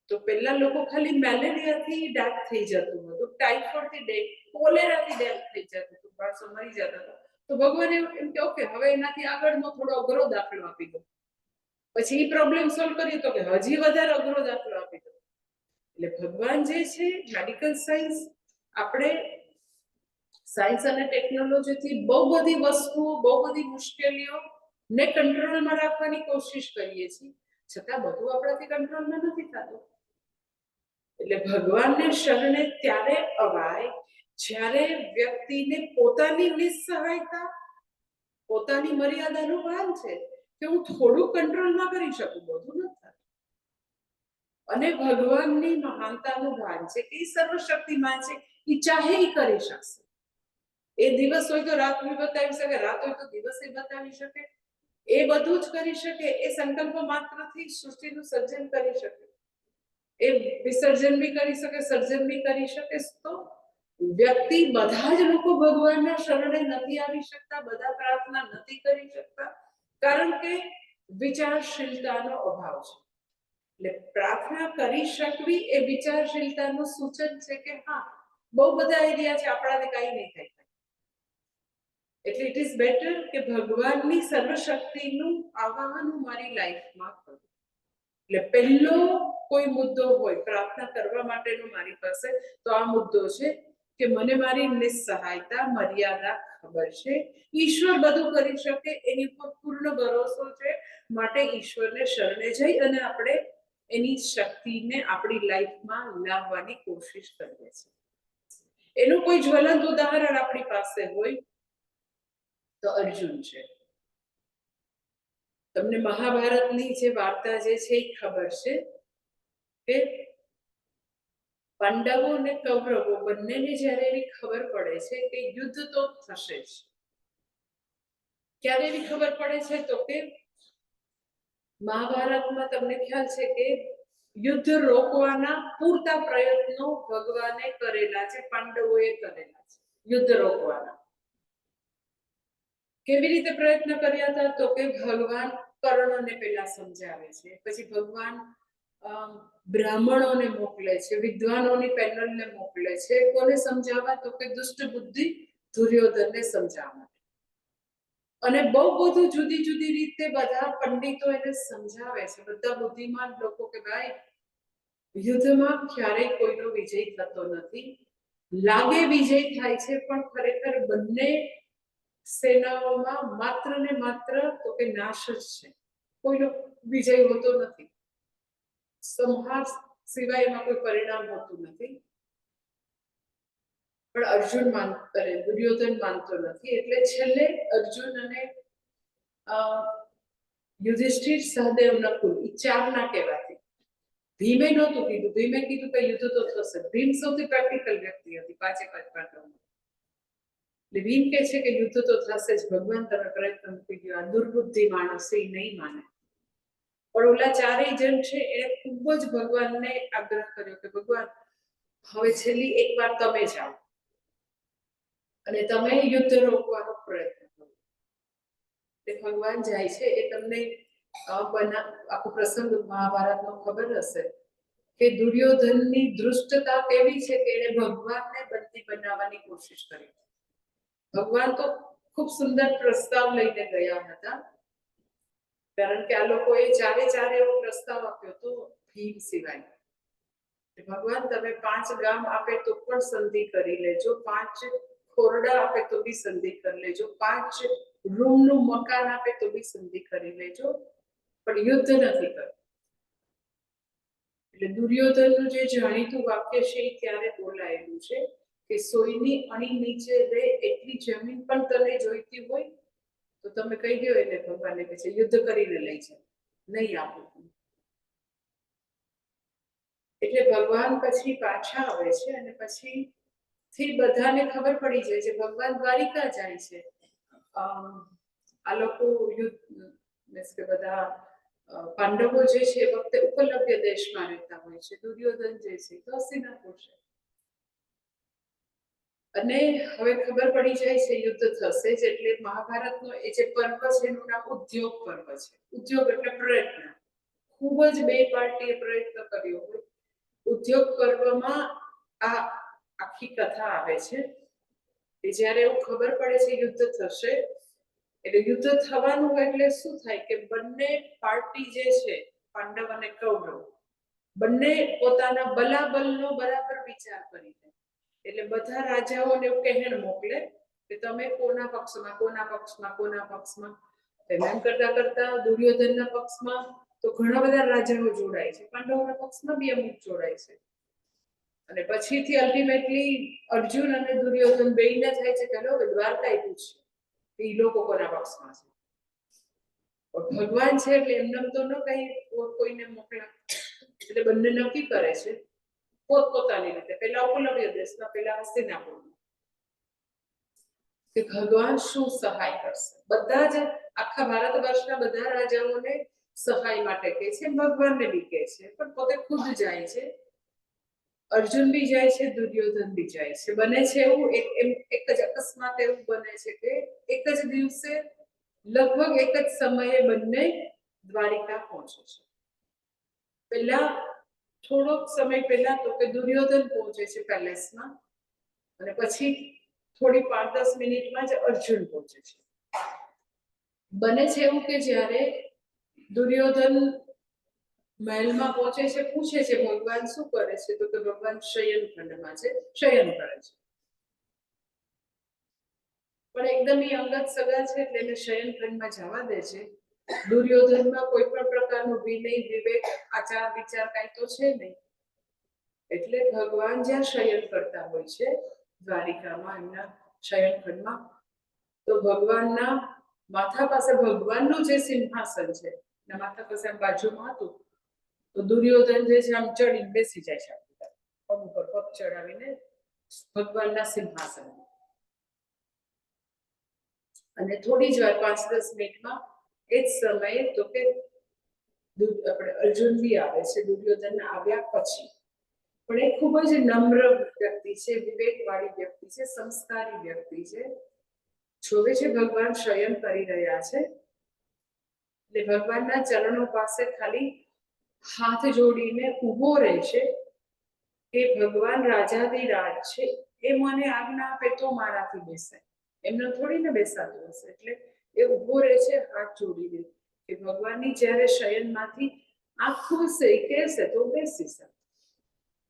તો પહેલા લોકો ખાલી મેલેરિયાથી ડેથ થઈ જતું હતું, ટાઇફોઇડથી ડેથ, કોલેરાથી ડેથ થઈ જતું હતું, માણસો મરી જતા હતા. તો ભગવાન એમ કે ઓકે હવે એનાથી આગળનો થોડો અઘરો દાખલો આપી દો. પછી એ પ્રોબ્લેમ સોલ્વ કર્યો તો કે હજી વધારે અઘરો દાખલો આપી દો. એટલે ભગવાન જે છે, મેડિકલ સાયન્સ, આપણે સાયન્સ અને ટેકનોલોજીથી બહુ બધી વસ્તુઓ, બહુ બધી મુશ્કેલીઓ ને કંટ્રોલમાં રાખવાની કોશિશ કરીએ છીએ, છતાં બધું આપણાથી કંટ્રોલમાં નથી થતું. એટલે ભગવાનને શરણે ત્યારે અવાય જ્યારે વ્યક્તિને પોતાની નિસ્સહાયતા, પોતાની મર્યાદાનું ભાન છે કે હું થોડું કંટ્રોલમાં કરી શકું, બધું નથી થતું. અને ભગવાનની મહાનતાનું ભાન છે કે એ સર્વશક્તિમાન છે, એ ચાહે એ કરી શકશે. એ દિવસ હોય તો રાત બી બતાવી શકે, રાત હોય તો દિવસ બતાવી શકે, એ બધું જ કરી શકે. એ સંકલ્પ માત્રથી સૃષ્ટિનું સર્જન કરી શકે, એ વિસર્જન બી કરી શકે, સર્જન બી કરી શકે. તો વ્યક્તિ, બધા જ લોકો ભગવાનના શરણે નથી આવી શકતા, બધા પ્રાર્થના નથી કરી શકતા, કારણ કે વિચારશીલતાનો અભાવ છે. એટલે પ્રાર્થના કરી શકવી એ વિચારશીલતાનું સૂચન છે કે હા, બહુ બધા એરિયા છે આપણાથી કઈ નહીં થાય. એટલે ઇટ ઇઝ બેટર કે ભગવાનની સર્વશક્તિનું આવાહન મારી લાઈફમાં કરું. એટલે પહેલો કોઈ મુદ્દો હોય પ્રાર્થના કરવા માટેનો મારી પાસે, તો આ મુદ્દો છે કે મને મારી નિસ્સહાયતા, મર્યાદા ખબર છે. ઈશ્વર બધું કરી શકે એની ઉપર પૂર્ણ ભરોસો છે, માટે ઈશ્વરને શરણે જઈ અને આપણે એની શક્તિને આપણી લાઈફમાં લાવવાની કોશિશ કરીએ છીએ. એનું કોઈ જ્વલંત ઉદાહરણ આપણી પાસે હોય તો અર્જુન છે. તમને મહાભારતની જે વાર્તા જે છે એ ખબર છે કે પાંડવો અને કૌરવો બંનેને જ્યારે એવી ખબર પડે છે કે યુદ્ધ તો થશે જ. ક્યારે એવી ખબર પડે છે તો કે મહાભારતમાં તમને ખ્યાલ છે કે યુદ્ધ રોકવાના પૂરતા પ્રયત્નો ભગવાને કરેલા છે, પાંડવોએ કરેલા છે યુદ્ધ રોકવાના. કેવી રીતે પ્રયત્ન કર્યા હતા તો કે ભગવાન કર્ણને પહેલા સમજાવે છે, પછી ભગવાન બ્રાહ્મણોને મોકલે છે, વિદ્વાનોની પેનલને મોકલે છે. કોને સમજાવવા તો કે દુષ્ટ બુદ્ધિ દુર્યોધનને સમજાવવા. અને બહુ બધું જુદી જુદી રીતે બધા પંડિતો એને સમજાવે છે, બધા બુદ્ધિમાન લોકો, કે ભાઈ યુદ્ધમાં ક્યારેય કોઈનો વિજય થતો નથી. લાગે વિજય થાય છે પણ ખરેખર બંને સેનાઓમાં માત્ર ને માત્ર તો કે નાશ જ છે. કોઈનો વિજય હોતો નથી, સંહાર સિવાય એમાં કોઈ પરિણામ હોતું નથી. પણ અર્જુન દુર્યોધન માનતો નથી, એટલે છેલ્લે અર્જુન અને યુધિષ્ઠિર, સહદેવ, નકુલ એ ચારના કહેવાથી. ભીમે નહોતું કીધું, ભીમે કીધું કે યુદ્ધ તો થશે. ભીમ સૌથી પ્રેક્ટિકલ વ્યક્તિ હતી પાંચે પાંચ પાંડવોમાં. એટલે ભીમ કહે છે કે યુદ્ધ તો થશે જ, ભગવાન તમે પ્રયત્ન મૂકી દો, આ દુર્બુદ્ધિ માણસ એ નહીં માને. પણ ઓલા ચારેય જણ છે એને ખૂબ જ ભગવાનને આગ્રહ કર્યો કે ભગવાન હવે છેલ્લી એક વાર તમે જાઓ અને તમે યુદ્ધ રોકવાનો પ્રયત્ન કરો. તે ભગવાન જાય છે. એ તમને આખો પ્રસંગ મહાભારતનો ખબર હશે કે દુર્યોધનની દૃષ્ટતા કેવી છે કે એને ભગવાનને બંદી બનાવવાની કોશિશ કરી. ભગવાન તો ખૂબ સુંદર પ્રસ્તાવ લઈને ગયા હતા, કારણ કે આ લોકોએ ચારે એવો પ્રસ્તાવ આપ્યો હતો ભીમ સિવાય. ભગવાન તમે 5 ગામ આપે તો પણ સંધિ કરી લેજો, 5 ખોરડા આપે તો બી સંધિ કરી લેજો, 5 રૂમનું મકાન આપે તો બી સંધિ કરી લેજો, પણ યુદ્ધ નથી કરવું. એટલે દુર્યોધનનું જે જાણીતું વાક્ય છે એ ત્યારે બોલાયેલું છે કે સોયની અણી નીચે રે એટલી જમીન પણ તને જોઈતી હોય તો તમે કહી દો એટલે ભગવાનને કહે છે યુદ્ધ કરીને લઈ જાય, નહીં આપું. એટલે ભગવાન પછી પાછા આવે છે અને પછી થી બધાને ખબર પડી જાય છે ભગવાન દ્વારિકા જાય છે. આ લોકો યુદ્ધ મીન્સ કે બધા પાંડવો જે છે એ વખતે ઉપલબ્ધ દેશમાં રહેતા હોય છે, દુર્યોધન જે છે તો હસ્તિનાપુર છે. અને હવે ખબર પડી જાય છે યુદ્ધ થશે જ, એટલે મહાભારતનો એ જે પર્વ છે એનું નામ ઉદ્યોગ પર્વ છે. ઉદ્યોગ એટલે પ્રયત્ન, ખૂબ જ બે પાર્ટીએ પ્રયત્ન કર્યો હોય. ઉદ્યોગ પર્વમાં આ આખી કથા આવે છે કે જ્યારે એવું ખબર પડે છે યુદ્ધ થશે, એટલે યુદ્ધ થવાનું એટલે શું થાય કે બંને પાર્ટી જે છે પાંડવ અને કૌરવ બંને પોતાના બલાબલનો બરાબર વિચાર કરી દે. એટલે બધા રાજાઓને એવું કહેણ મોકલે કે તમે કોના પક્ષમાં. એમ કરતા કરતા દુર્યોધનના પક્ષમાં તો ઘણા બધા રાજાઓ જોડાય છે, પાંડવોના પક્ષમાં બી અમુક જોડાય છે. અને પછીથી અલ્ટિમેટલી અર્જુન અને દુર્યોધન બેયને થાય છે કે હવે દ્વારકા આપ્યું છે એ લોકો કોના પક્ષમાં છે. ભગવાન છે એટલે એમને તો ન કઈ કોઈને મોકલા, એટલે બંને નક્કી કરે છે પોતપોતાની રીતે. પેલા ઉપલબ્ધ દેશમાં, પેલા હસ્તિનાપુરમાં કે ભગવાન શું સહાય કરશે. બધા જ આખા ભારત વર્ષના બધા રાજાઓને સહાય માટે કહે છે, ભગવાનને બી કહે છે, પણ પોતે ખુદ જાય છે. અર્જુન બી જાય છે, દુર્યોધન બી જાય છે. બને છે એવું એક જ અકસ્માત એવું બને છે કે એક જ દિવસે લગભગ એક જ સમયે બંને દ્વારિકા પહોંચે છે. પહેલા થોડોક સમય પહેલા તો કે દુર્યોધન પહોંચે છે પેલેસમાં, અને પછી થોડી 5-10 મિનિટમાં જ અર્જુન પહોંચે છે. બને છે એવું કે જ્યારે દુર્યોધન મહેલમાં પહોંચે છે, પૂછે છે ભગવાન શું કરે છે, તો કે ભગવાન શયન ખંડમાં છે, શયન કરે છે. પણ એકદમ એ અંગત સગા છે એટલે એને શયન ખંડમાં જવા દે છે. દુર્યોધનમાં કોઈ પણ પ્રકારનું વિનય, વિવેક, આચાર વિચાર કાંઈ તો છે નહીં. એટલે ભગવાન જ્યાં શયન કરતા હોય છે દ્વારિકામાં, એમના શયન ખંડમાં, તો ભગવાનના માથા પાસે ભગવાનનું જે સિંહાસન છે એના માથા પાસે બાજુમાં હતું, તો દુર્યોધન જે છે આમ ચડીને બેસી જાય છે, પગ ઉપર પગ ચડાવીને ભગવાનના સિંહાસન. અને થોડી જ વાર 5-10 મિનિટમાં એ જ સમયે તો કે આપણે અર્જુન બી આવે છે દુર્યોધન આવ્યા પછી. પણ એ ખૂબ જ નમ્ર વ્યક્તિ છે, વિવેકવાળી વ્યક્તિ છે, સંસ્કારી વ્યક્તિ છે. જોવે છે ભગવાન શયન કરી રહ્યા છે એટલે ભગવાનના ચરણો પાસે ખાલી હાથ જોડીને ઊભો રહે છે કે ભગવાન રાજાધિરાજ છે, એ મને આજ્ઞા આપે તો મારાથી બેસાય, એમને થોડી ને બેસાતું હશે. એટલે એ ઊભો રહે છે હાથ જોડીને કે ભગવાનની જ્યારે શયનમાંથી આંખ ખુલશે એ કહેશે તો બેસી શકે.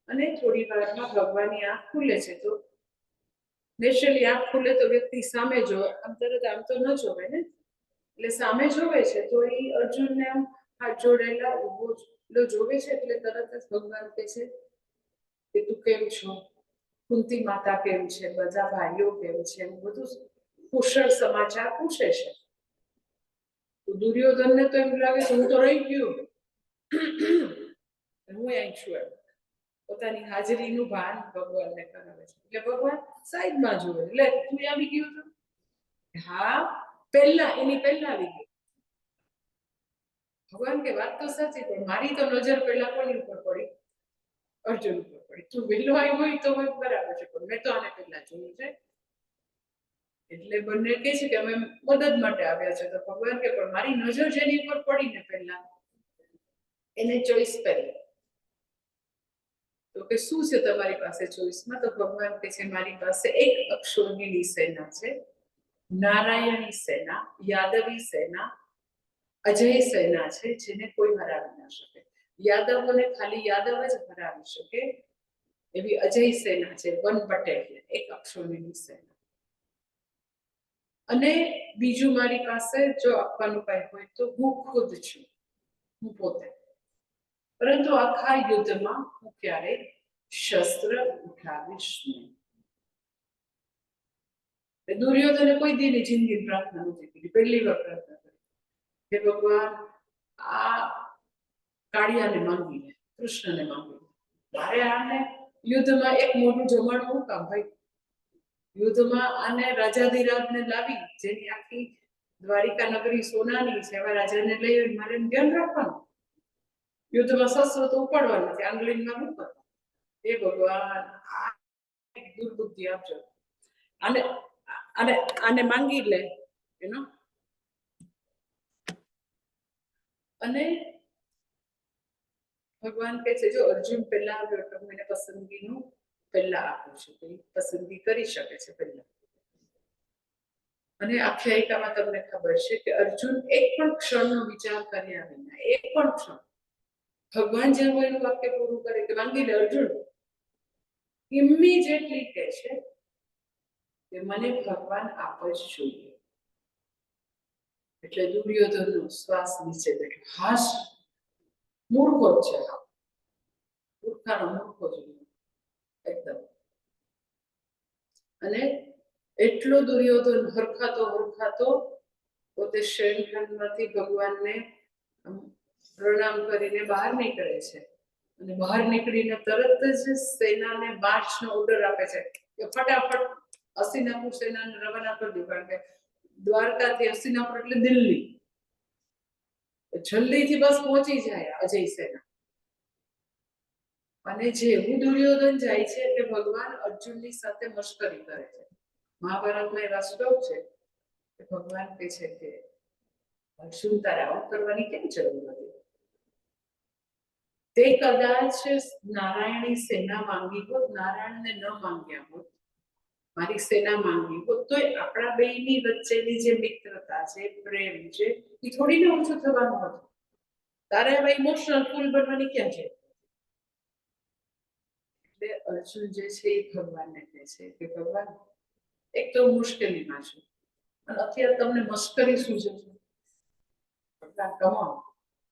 અને થોડી વારમાં ભગવાનની આંખ ખુલે છે, તો નેચરલી આંખ ખુલે તો વ્યક્તિ સામે જોવે, આમ તરત આમ તો ન જોવે ને, એટલે સામે જોવે છે તો એ અર્જુનને આમ હાથ જોડેલા ઉભો જોવે છે એટલે તરત જ ભગવાન કહે છે કે તું કેમ છો, કુંતી માતા કેમ છે, બધા ભાઈઓ કેમ છે, એવું બધું કુશળ સમાચાર પૂછે છે. તો દુર્યોધનને તો એમ લાગે છે હું તો રહી ગયો, હું અહીં છું, એમ પોતાની હાજરીનું ભાન ભગવાનને કરાવે છે. એટલે ભગવાન સાઈડમાં જોવે, એટલે તું આવી ગયો છો? હા, એની પહેલા આવી ગયો. ભગવાન કે વાત તો સાચી, પણ મારી તો નજર પહેલા કોની ઉપર પડી? અર્જુન ઉપર પડી. તું વહેલો આવ્યો હોય તો બરાબર છે, પણ મેં તો આને પહેલા જોયું છે. એટલે બંને કહે છે કે અમે મદદ માટે આવ્યા છે. તો ભગવાન કે પણ મારી નજર જેની ઉપર પડી ને પહેલા એને ચોઈસ કરી. તો કે શું છે તમારી પાસે ચોઈસમાં? તો ભગવાન કહે છે મારી પાસે એક અક્ષોહિણી સેના છે, નારાયણી સેના, યાદવી સેના, અજય સેના છે, જેને કોઈ હરાવી ના શકે. યાદવોને ખાલી યાદવ જ હરાવી શકે એવી અજય સેના છે, વન પટેલ, એક અક્ષોહિણી સેના. અને બીજું મારી પાસે જો આપવાનું કઈ હોય તો હું ખુદ છું, હું પોતે. પરંતુ આખા યુદ્ધમાં હું ક્યારેય શસ્ત્ર ઉઠાવીશ નહીં. દુર્યોધને કોઈ દીની જિંદગી પ્રાર્થના નથી કરી, પહેલી વાર પ્રાર્થના કરી કે ભગવાન આ કાળિયાને માંગી લે, કૃષ્ણને માંગી લે. મારે આને યુદ્ધમાં એક મોટું જમાડવું કામ ભાઈ? યુદ્ધમાં આને રાજાધિરાજને લાવી, જેની આખી દ્વારિકા નગરી સોનાની છે, એવા રાજાને લઈ મારે ધ્યાન રાખવાનું. યુદ્ધમાં શસ્ત્ર તો ઉપાડવા નથી, આંગળીમાં મૂકવા. એ ભગવાન આ દુર્બુદ્ધિ આપજો. આને માંગી લે એનો. અને ભગવાન કહે છે જો અર્જુન પહેલા આવ્યો તો મને પસંદગીનું પહેલા આપું છું, પસંદગી કરી શકે છે પહેલા. અને આખ્યાયિકામાં તમને ખબર છે કે અર્જુન એક પણ ક્ષણનો વિચાર કર્યા વિના, એક પણ ક્ષણ, ભગવાન જેવું એનું વાક્ય પૂરું કરે કે માંગી લે અર્જુન, ઇમિડિયેટલી કહે છે કે મને ભગવાન આપ જ જોઈએ. એટલે દુર્યોધનનો શ્વાસ નીચે બેઠો. હાશ, મૂર્ખો છે, મૂર્ખાનો મૂર્ખો જોઈએ એકદમ. અને એટલો દુર્યોધન હરખાતો પોતે શયનખંડમાંથી ભગવાનને પ્રણામ કરીને બહાર નીકળે છે. અને બહાર નીકળીને તરત જ સેનાને માર્ચનો ઓર્ડર આપે છે કે ફટાફટ હસ્તિનાપુર સેનાને રવાના કરી દો, કારણ કે દ્વારકાથી હસ્તિનાપુર એટલે દિલ્હી, જલ્દીથી બસ પહોંચી જાય અજય સેના. અને જેવું દુર્યોધન જાય છે એટલે ભગવાન અર્જુનની સાથે મશ્કરી કરે છે. મહાભારતમાં એવા શ્લોક છે કે ભગવાન કહે છે કે અર્જુન તારે આવું કરવાની કેમ જરૂર હતી? તે કદાચ નારાયણી સેના માંગી હોત, નારાયણને ન માંગ્યા હોત, મારી સેના માંગી હોત, તો આપણા બેયની વચ્ચેની જે મિત્રતા છે, પ્રેમ છે, એ થોડીને ઓછું થવાનું હતું. તારે હવે ઇમોશનલ ફૂલ બનવાની ક્યાં છે? એટલે અર્જુન જે છે એ ભગવાનને કહે છે કે ભગવાન એક તો મુશ્કેલીમાં છું, અને અત્યારે તમને મશ્કરી શું છે? ભગવાન કમો,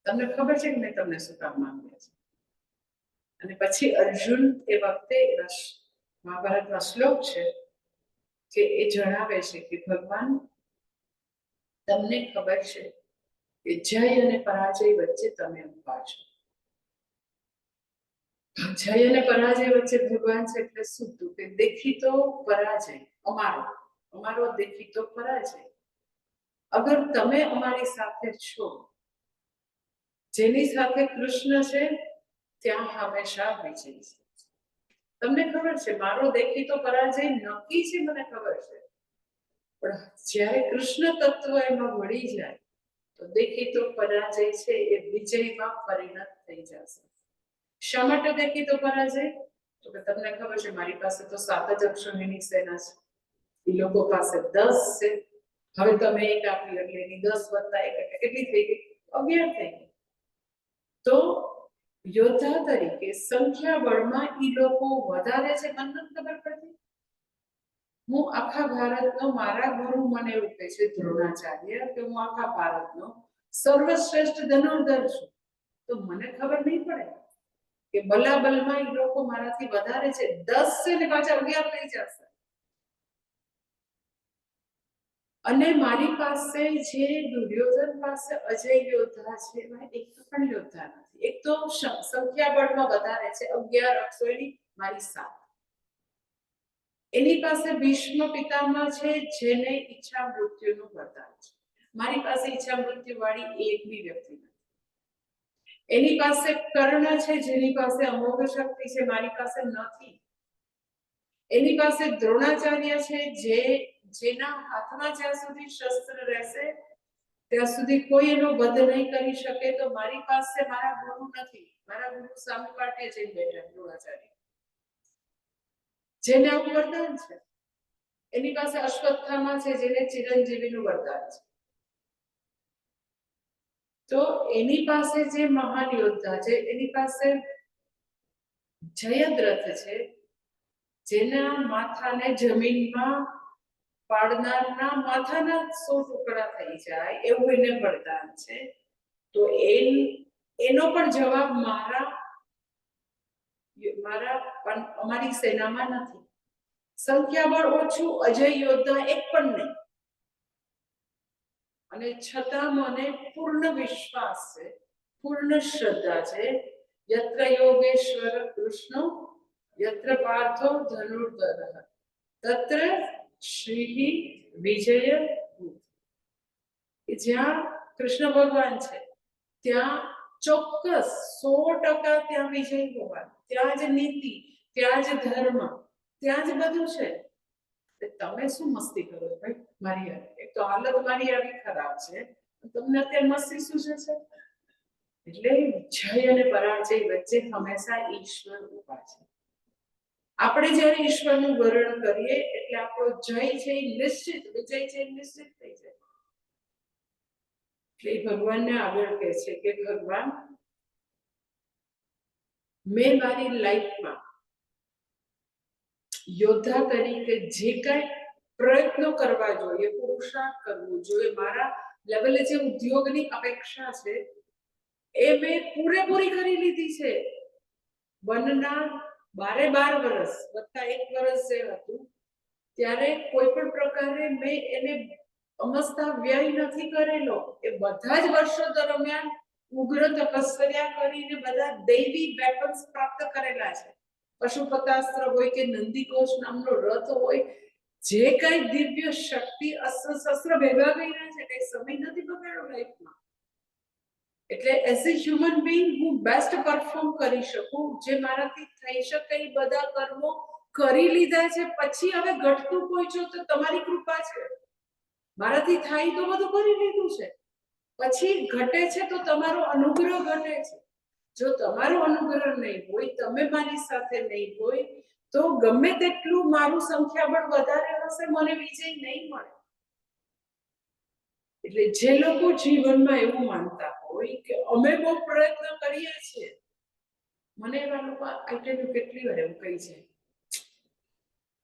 તમને ખબર છે કે મેં તમને શું કામ માંગ્યા છે? અને પછી અર્જુન એ વખતે મહાભારતમાં શ્લોક છે કે એ જણાવે છે કે ભગવાન તમને ખબર છે કે જય અને પરાજય વચ્ચે તમે ઊભા છો. જય અને પરાજય વચ્ચે ભગવાન છે એટલે શું? કે દેખીતો પરાજય અમારો દેખીતો પરાજય. અગર તમે અમારી સાથે છો, જેની સાથે કૃષ્ણ છે ત્યાં હંમેશા વિજય છે. તમને ખબર છે મારો દેખીતો પરાજય નક્કી છે, મને ખબર છે, પણ જ્યારે કૃષ્ણ તત્વ એમાં વળી જાય તો દેખીતો પરાજય છે એ વિજયમાં પરિણત થઈ જશે. શા માટે દેખીતો પરાજય? તો કે તમને ખબર છે મારી પાસે તો 7 જ અક્ષોહિણી સેના છે, એ લોકો પાસે 10 છે. હવે તમે એક આપી એટલે એની 10 વત્તા 1 એટલે કેટલી થઈ ગઈ? 11 થઈ ગઈ. તો યોદ્ધા તરીકે સંખ્યા બળમાં ઈ લોકો વધારે છે, મને નથી ખબર પડતી, હું આખા ભારતનો, મારા ગુરુ મને એવું કહે છે દ્રોણાચાર્ય કે હું આખા ભારતનો સર્વશ્રેષ્ઠ ધનુર્ધર છું. તો મને ખબર નહીં પડે કે બલાબલમાં એ લોકો મારાથી વધારે છે, 10 છે ને પાછા 11 થઈ જશે. અને મારી પાસે જે દુર્યોધન પાસે અજય યોદ્ધા છે, એક પણ યોદ્ધા નથી. એક તો સંખ્યાબળમાં વધારે છે, 11 અક્ષોની મારી સાથે. એની પાસે ભીષ્મ પિતામહ છે, જેને ઈચ્છા મૃત્યુનું વરદાન છે. મારી પાસે ઈચ્છા મૃત્યુ વાળી એક બી વ્યક્તિ નથી. એની પાસે કર્ણ છે, જેની પાસે અમોઘ શક્તિ છે, મારી પાસે નથી. એની પાસે દ્રોણાચાર્ય છે, જેના હાથમાં જ્યાં સુધી શસ્ત્ર રહેશે ત્યાં સુધી કોઈ એનો વધ નહીં કરી શકે. તો મારી પાસે મારા ગુરુ નથી. મારા ગુરુ સામે કાંઠે જઈને બેઠા દ્રોણાચાર્ય, જેને આવું વરદાન છે. એની પાસે અશ્વત્થામા છે, જેને ચિરંજીવીનું વરદાન છે. તો એની પાસે જે મહાન યોદ્ધા છે, એની પાસે જયદ્રથ છે, જેના માથાને જમીનમાં પાડનારના માથાના 100 ટુકડા થઈ જાય એવું એને વરદાન છે. તો એનો પણ જવાબ અમારી સેનામાં નથી. સંખ્યાબળ ઓછું, અજય યોદ્ધા એક પણ નહીં. અને છતાં મને પૂર્ણ વિશ્વાસ છે, પૂર્ણ શ્રદ્ધા છે. યત્ર યોગેશ્વર કૃષ્ણ યત્ર પાર્થો ધનુર્ધર તત્ર શ્રી વિજય. જ્યાં કૃષ્ણ ભગવાન છે ત્યાં ચોક્કસ 100% ત્યાં વિજય હોવાનો. ત્યાં જ નીતિ, ત્યાં જ ધર્મ, ત્યાં જ બધું છે. તમે શું મસ્તી કરો ભાઈ મારી યાર? એક તો હાલત મારી આવી ખરાબ છે, તમને અત્યારે મસ્તી શું છે? એટલે જય અને પરાજય વચ્ચે હંમેશા ઈશ્વર ઉભા છે. આપણે જ્યારે ઈશ્વરનું વર્ણન કરીએ એટલે આપણો જય છે એ નિશ્ચિત, વિજય છે એ નિશ્ચિત થઈ જાય. એટલે ભગવાનને આગળ કહે છે કે ભગવાન, મેં મારી લાઈફમાં યોદ્ધા તરીકે જે કાંઈ પ્રયત્નો કરવા જોઈએ, પુરુષાર્થ કરવો જોઈએ, મારા લેવલે જે ઉદ્યોગની અપેક્ષા છે એ મેં પૂરેપૂરી કરી લીધી છે. વનના 12 વર્ષ વત્તા 1 વર્ષ જે હતું ત્યારે કોઈ પણ પ્રકારે મેં એને અમસ્તા વ્યય નથી કરેલો. એ બધા જ વર્ષો દરમિયાન ઉગ્ર તપસ્યા કરીને બધા દૈવી વેપન્સ પ્રાપ્ત કરેલા છે. પશુપતાસ્ત્ર હોય કે નંદીઘોષ નામનો રથ હોય, જે કઈ દિવ્ય શક્તિ અસ્ત્ર શસ્ત્ર ભેગા કર્યા છે, કઈ સમય નથી બગાડ્યો લાઈફમાં. એટલે એઝ અ હ્યુમન બીંગ હું બેસ્ટ પરફોર્મ કરી શકું. જે મારાથી થઈ શકે એ બધા કર્મો કરી લીધા છે. પછી હવે ઘટતું પહોંચો તો તમારી કૃપા છે. મારાથી થાય તો બધું કરી લીધું છે. પછી ઘટે છે તો તમારો અનુગ્રહ ઘટે છે. જો તમારો અનુગ્રહ નહીં હોય, તમે મારી સાથે નહીં હોય, તો ગમે તેટલું મારું સંખ્યાબળ વધારે હશે, મને વિજય નહીં મળે. એટલે જે લોકો જીવનમાં એવું માનતા હોય કે અમે બહુ પ્રયત્ન કરીએ છીએ, મને એવા લોકો આઈ ટેલ યુ કેટલી વાર એવું કહી છે,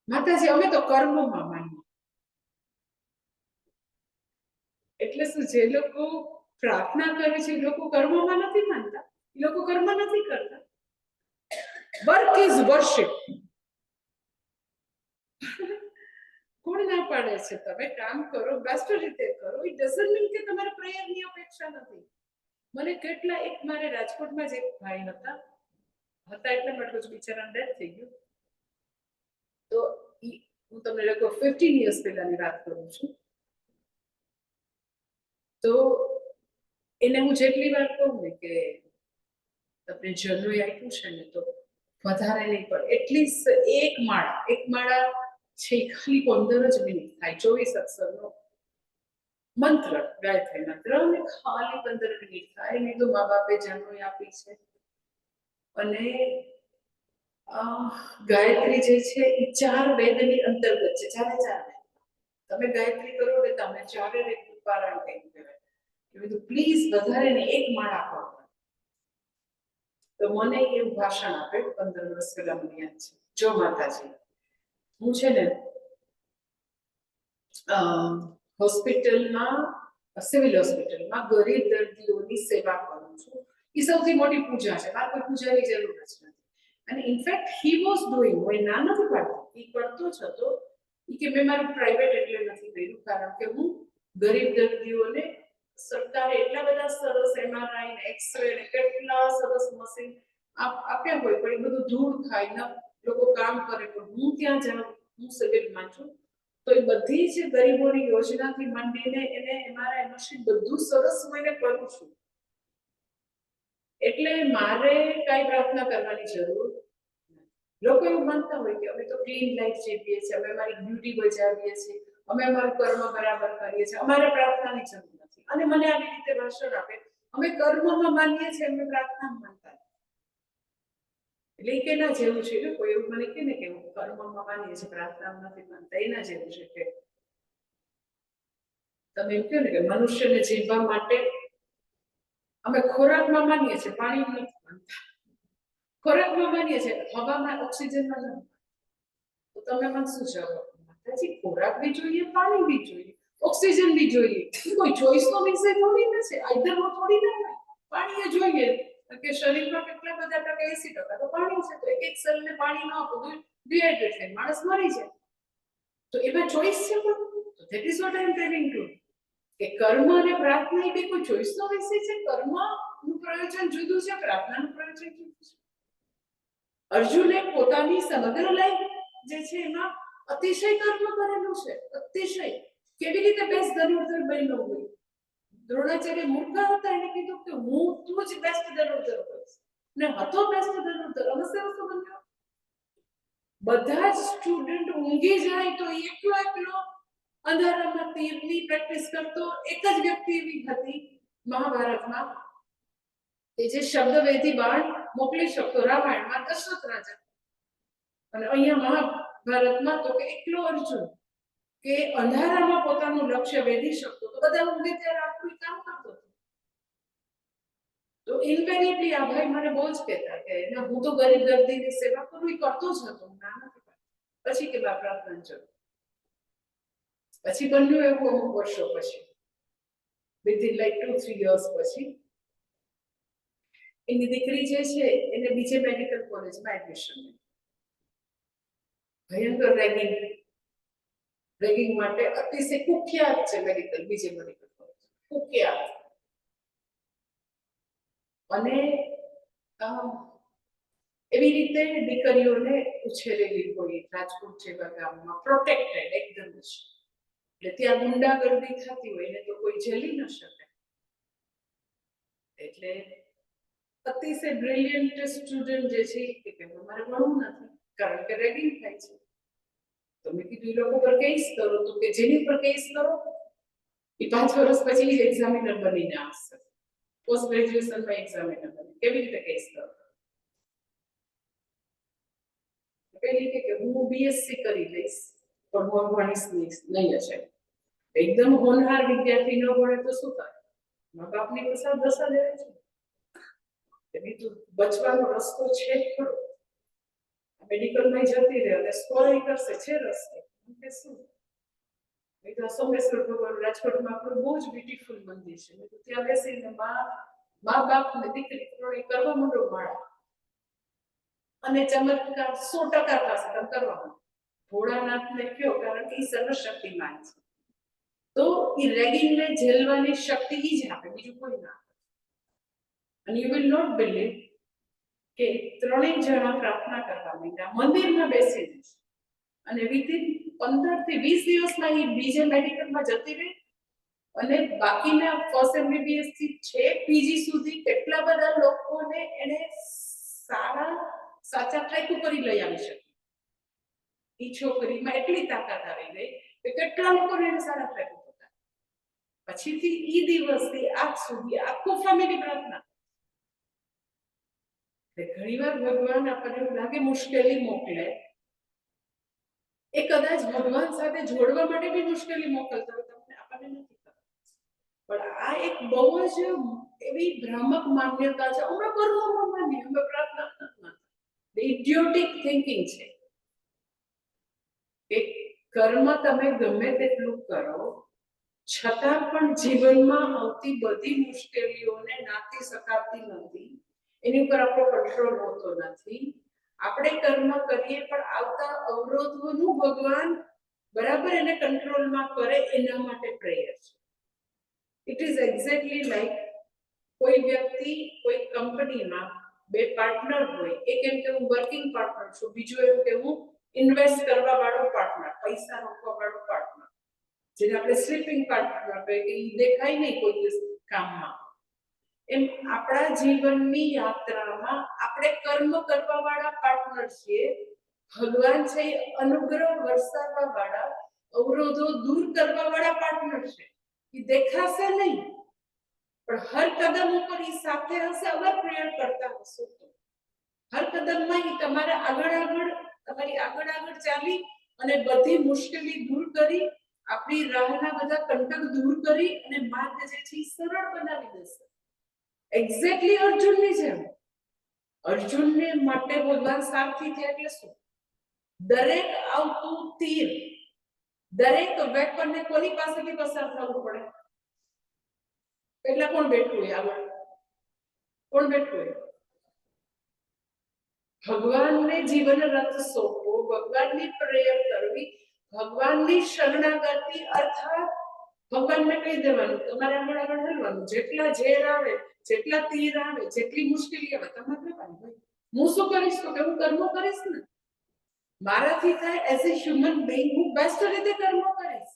માતાજી અમે તો કર્મમાં માનીએ. એટલે શું, જે લોકો પ્રાર્થના કરે છે એ લોકો કર્મમાં નથી માનતા, એ લોકો કર્મ નથી કરતા. Work is worship. કોણ ના પાડે છે? તમે કામ કરો, બેસ્ટ રીતે કરો. ઇટ ડઝન્ટ મીન કે તમારે પ્રેયરની અપેક્ષા નથી. મને કેટલા, એક મારે રાજકોટમાં જ એક ભાઈ હતા એટલે એટલું જ બિચારાનું ડેથ થઈ ગયું. તો હું તમને લગભગ 15 years પહેલાની વાત કરું છું. તો એને હું જેટલી વાર કહું ને કે તમને જનોઈ આપ્યું છે ને તો વધારે નહીં, પણ એટલીસ્ટ એક માળા છે, ખાલી 15 જ મિનિટ થાય. 24 અક્ષરનો મંત્ર, ગાયત્રી મંત્ર, અને ખાલી 15 મિનિટ થાય. નહીં તો મા બાપે જનોઈ આપી છે. અને ગાયત્રી જે છે એ 4 વેદની અંતર્ગત છે. 4 તમે ગાયત્રી કરો એટલે તમે 4 વેદ પારાયણ કરી કહેવાય. કીધું પ્લીઝ વધારે ને એક માળા કરો. તો મને એવું ભાષણ આપે 15 વર્ષ પહેલા, મને યાદ છે. જો માતાજી, હું છે ને હોસ્પિટલમાં, સિવિલ હોસ્પિટલમાં ગરીબ દર્દીઓની સેવા કરું છું. એ સૌથી મોટી પૂજા છે. મારે કોઈ પૂજાની જરૂર જ નથી. અને ઇનફેક્ટ હી વોઝ ડુઈંગ, હું ના નથી પાડતી, એ કરતો જ હતો. એ કે મેં મારું પ્રાઇવેટ એટલે નથી કર્યું, કારણ કે હું ગરીબ દર્દીઓને સરકારે એટલા બધા સરસ MRI ને એક્સરે ને કેટલા સરસ મશીન આપ્યા હોય, પણ એ બધું ધૂળ ખાય ને લોકો કામ કરે. પણ હું ત્યાં જાઉં, હું સિવિલમાં છું, તો એ બધી જ ગરીબોની યોજનાથી માંડીને એને MRI મશીન બધું સરસ હું એને કરું છું. એટલે મારે કઈ પ્રાર્થના કરવાની જરૂર નથી. લોકો એવું માનતા હોય કે અમે તો ક્લીન લાઈફ જીવીએ છીએ, અમે અમારી ડ્યુટી બજાવીએ છીએ, અમે અમારું કર્મ બરાબર કરીએ છીએ, અમારે પ્રાર્થનાની જરૂર નથી. અને મને આવી રીતે ભાષણ આપે, અમે કર્મમાં માનીએ છીએ, અમે પ્રાર્થનામાં માનતા. એટલે એ કેના જેવું છે, કોઈ એવું મને કે ને કે હું કર્મમાં માનીએ છીએ, પ્રાર્થનામાં નથી માનતા, એના જેવું છે કે તમે એમ કહો ને કે મનુષ્યને જીવવા માટે અમે ખોરાકમાં માનીએ છીએ, પાણીમાં નથી માનતા. ખોરાકમાં માનીએ છીએ, હવામાં, ઓક્સિજનમાં નથી. તો તમે મને શું જવાબ? માતાજી, ખોરાક બી જોઈએ, પાણી બી જોઈએ, ઓક્સિજન બી જોઈએ. કોઈ ચોઈસનો વિષય થોડી ના છે, આઈધરનો થોડી ના હોય. પાણી જોઈએ કે શરીરમાં કેટલા બધા ટકા, 80% તો પાણી છે. તો એક સેલને પાણી ન આપો તો ડિહાઇડ્રેટ થાય, માણસ મરી જાય. તો એમાં ચોઈસ છે. પણ તો that is what I am telling to, કે કર્મ અને પ્રાર્થના એ બે કોઈ ચોઈસનો વિષય છે. કર્મનું પ્રયોજન જુદું છે, પ્રાર્થનાનું પ્રયોજન જુદું છે. અર્જુને પોતાની સમગ્ર લાઈફ જે છે એમાં અતિશય કર્મ કરેલું છે. અતિશય કેવી રીતે બેસ્ટ ધનુર્ધર બન્યો હોય. દ્રોણાચાર્ય મૂર્ખા હતા, એને કીધું કે તું જ બેસ્ટ ધનુર્ધર હોઈશ, ને હતો બેસ્ટ ધનુર્ધર. અવશ્ય વસ્તુ બન્યો. બધા જ સ્ટુડન્ટ ઊંઘી જાય તો એકલો એકલો અંધારામાં તીરની પ્રેક્ટિસ કરતો એક જ વ્યક્તિ એવી હતી મહાભારતમાં કે જે શબ્દવેધી બાણ મોકલી શકતો. રામાયણમાં દશરથ રાજા, અને અહીંયા મહાભારતમાં તો કે એકલો અર્જુન કે અંધારામાં પોતાનું લક્ષ્ય વેધી શકતો. તો બધા ઊંઘે ત્યારે આખું કામ કરતો હતો. તો ઇન્વેરિયેબલી આ ભાઈ મને બહુ જ કહેતા કે હું તો ગરીબ દર્દીની સેવા કરું, એ કરતો જ હતો. ના નથી. પછી કે બા પ્રાર્થના જરૂર. પછી બન્યું એવું અમુક વર્ષો પછી, વિધિન લાઈક 2-3 years પછી એની દીકરી જે છે એને બીજે મેડિકલ કોલેજમાં એડમિશન મળ્યું. ભયંકર રેગિંગ માટે અતિશય કુખ્યાત છે મેડિકલ, બીજે મેડિકલ કોલેજ કુખ્યાત. અને એવી રીતે દીકરીઓને ઉછેરેલી હોય રાજકોટ જેવા ગામમાં, પ્રોટેક્ટેડ એકદમ જ. એટલે ત્યાં ગુંડાગર્દી થતી હોય ને તો કોઈ ઝેલી ન શકે. એટલે અતિશય બ્રિલિયન્ટ સ્ટુડન્ટ જે છે કે મારે ભણવું નથી, કારણ કે રેગિંગ થાય છે. તો મેં કીધું એ લોકો પર કેસ કરો. તો કે જેની પર કેસ કરો એ 5 વર્ષ પછી જ એક્ઝામિનર બનીને આવશે, પોસ્ટ ગ્રેજ્યુએશનમાં એક્ઝામિનર બની. કેવી રીતે કેસ કરો? પેલી કે હું બીએસસી કરી લઈશ, પણ હું ભણીશ નહીં હશે. એકદમ હોનહાર વિદ્યાર્થી ન ભણે તો શું થાય? મા બાપની કસા દશા લેવાય છે. બીજું બચવાનો રસ્તો છે ખરો. મેડિકલમાં જતી રહે અને સ્કોર કરશે, છે રસ્તે. કે શું સોમેશ્વર ભગવાન રાજકોટમાં આપણું બહુ જ બ્યુટીફુલ મંદિર છે. ત્યાં બેસીને મા બાપ ને દીકરી કરવા માંડો માળા, અને ચમત્કાર 100% થશે. તમે કરવા માંડો. ભોળાનાથને કયો, કારણ કે એ સર્વશક્તિમાન છે. તો એ રેગિંગને ઝેલવાની શક્તિ જ આપે, બીજું કોઈ ના આપે. અને યુ વિલ નોટ બિલીવ કે 3 જણા પ્રાર્થના કરવા માંડ્યા મંદિરમાં બેસીને, અને વિધિન 15 થી 20 દિવસમાં એ બીજે મેડિકલમાં જતી રહી. અને બાકીના ફર્સ્ટ MBBS થી છે પીજી સુધી કેટલા બધા લોકોને એને સાચા ટ્રેક ઉપર લઈ આવી શકે. એ છોકરીમાં એટલી તાકાત આવી ગઈ કે કેટલા લોકોને એને સારા ટ્રેક ઉપર. પછીથી ઈ દિવસથી આજ સુધી આખું ફેમિલી પ્રાર્થના. ઘણીવાર ભગવાન આપણને એવું લાગે મુશ્કેલી મોકલે, એ કદાચ ભગવાન સાથે જોડવા માટે બી મુશ્કેલી મોકલતા હોય, તમને આપણને નથી ખબર. પણ આ એક બહુ જ એવી ભ્રામક માન્યતા છે. અમે કર્મમાં માનીએ, અમે પ્રાર્થના નથી માનતા. ઇડિયોટિક થિંકિંગ છે. કર્મ તમે ગમે તેટલું કરો છતાં પણ જીવનમાં આવતી બધી મુશ્કેલીઓને નાથી શકાતી નથી, એની ઉપર આપણો કંટ્રોલ હોતો નથી. આપણે કર્મ કરીએ પણ આવતા અવરોધોનું ભગવાન બરાબર એને કંટ્રોલમાં કરે એના માટે પ્રેયર છે. ઇટ ઇઝ એક્ઝેક્ટલી લાઈક કોઈ વ્યક્તિ કોઈ કંપનીમાં બે પાર્ટનર હોય, એક એમ કે હું વર્કિંગ પાર્ટનર છું, બીજું એમ કે હું ઇન્વેસ્ટ કરવા વાળો પાર્ટનર, પૈસા રોકવા વાળો પાર્ટનર, જેને આપણે સ્લીપિંગ પાર્ટનર કહીએ કે એ દેખાય નહીં કોઈ દિવસ કામમાં. એમ આપણા જીવનની યાત્રામાં આપણે કર્મ કરવા વાળા પાર્ટનર છીએ, ભગવાન છે અનુગ્રહ વરસાવવા વાળા, અવરોધો દૂર કરવા વાળા પાર્ટનર છે. એ દેખાશે નહીં પણ હર કદમ ઉપર એ સાથે હશે અગર પ્રેયર કરતા હશો તો. હર કદમમાં એ તમારી આગળ ચાલી અને બધી મુશ્કેલી દૂર કરી, આપણી રાહના બધા કંટક દૂર કરી અને માર્ગ જે છે એ સરળ બનાવી દેશે. એક્ઝેક્ટલી અર્જુનની જેમ. અર્જુનને માટે ભગવાન સારથી થયા એટલે શું? દરેક આવતું તીર, દરેક વેપનને કોની પાસેથી પસાર થવું પડે? પહેલા કોણ બેઠું હોય આગળ? કોણ બેઠું હોય? ભગવાનને જીવન રથ સોંપવો, ભગવાનની પ્રેયર કરવી, ભગવાનની શરણાગતિ અર્થાત ભગવાનને કહી દેવાનું તમારે આગળ હાલવાનું, જેટલા ઝેર આવે, જેટલા તીર આવે, જેટલી મુશ્કેલી આવે તમારે કહેવાનું હું શું કરીશ તો કે હું કર્મો કરીશ ને, મારાથી થાય એઝ એ હ્યુમન બીંગ હું બેસ્ટ રીતે કર્મો કરીશ.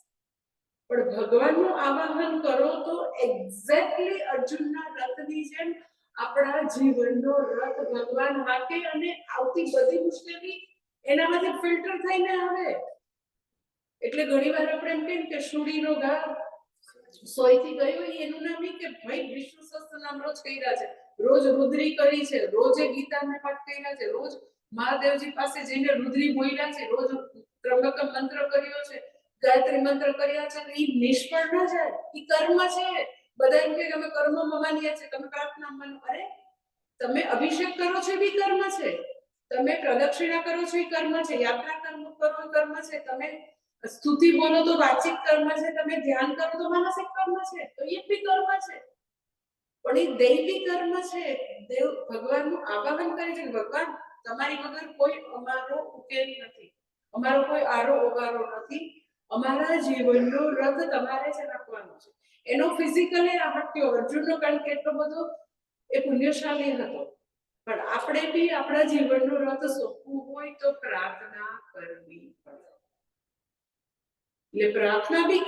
પણ ભગવાનનું આવાહન કરો તો એક્ઝેક્ટલી અર્જુનના રથની જેમ આપણા જીવનનો રથ ભગવાન હાકે અને આવતી બધી મુશ્કેલી એનામાંથી ફિલ્ટર થઈને આવે. એટલે ઘણીવાર આપણે એમ કહીએ કે શૂળીનો ઘા સોયથી ગયો એનું નામ નહીં કે ભાઈ વિષ્ણુ સહસ્ત્રનામ રોજ કર્યા છે, રોજ રુદ્રી કરી છે, રોજે ગીતાના પાઠ કર્યા છે, રોજ મહાદેવજી પાસે જઈને રુદ્રી બોલ્યા છે, રોજ ત્રંબક મંત્ર કર્યો છે, ગાયત્રી મંત્ર કર્યા છે, એ નિષ્ફળ ન જાય. એ કર્મ છે. બધા એમ કે અમે કર્મમાં માનીએ છીએ, તમે પ્રાર્થના માનો. અરે તમે અભિષેક કરો છો એ કર્મ છે, તમે પ્રદક્ષિણા કરો છો એ કર્મ છે, યાત્રા કર્મ કરો કર્મ છે, તમે સ્તુતિ બોલો તો વાચિક કર્મ છે, તમે ધ્યાન કરો તો માનસિક કર્મ છે, તો એ બી કર્મ છે. પણ એ દૈવી કર્મ છે. દેવ ભગવાનનું આવાહન કરે છે, ભગવાન તમારી વગર કોઈ અમારો ઉકેલ નથી, અમારો કોઈ આરો ઓગારો નથી, અમારા જીવનનો રથ તમારે જ રાખવાનો છે. એનો ફિઝિકલી રાહટ્યો અર્જુનનો, કારણ કે એટલો બધો એ પુણ્યશાળી હતો. પણ આપણે બી આપણા જીવનનો રથ સોંપવું હોય તો પ્રાર્થના કરવી પડે. એટલે પ્રાર્થના બી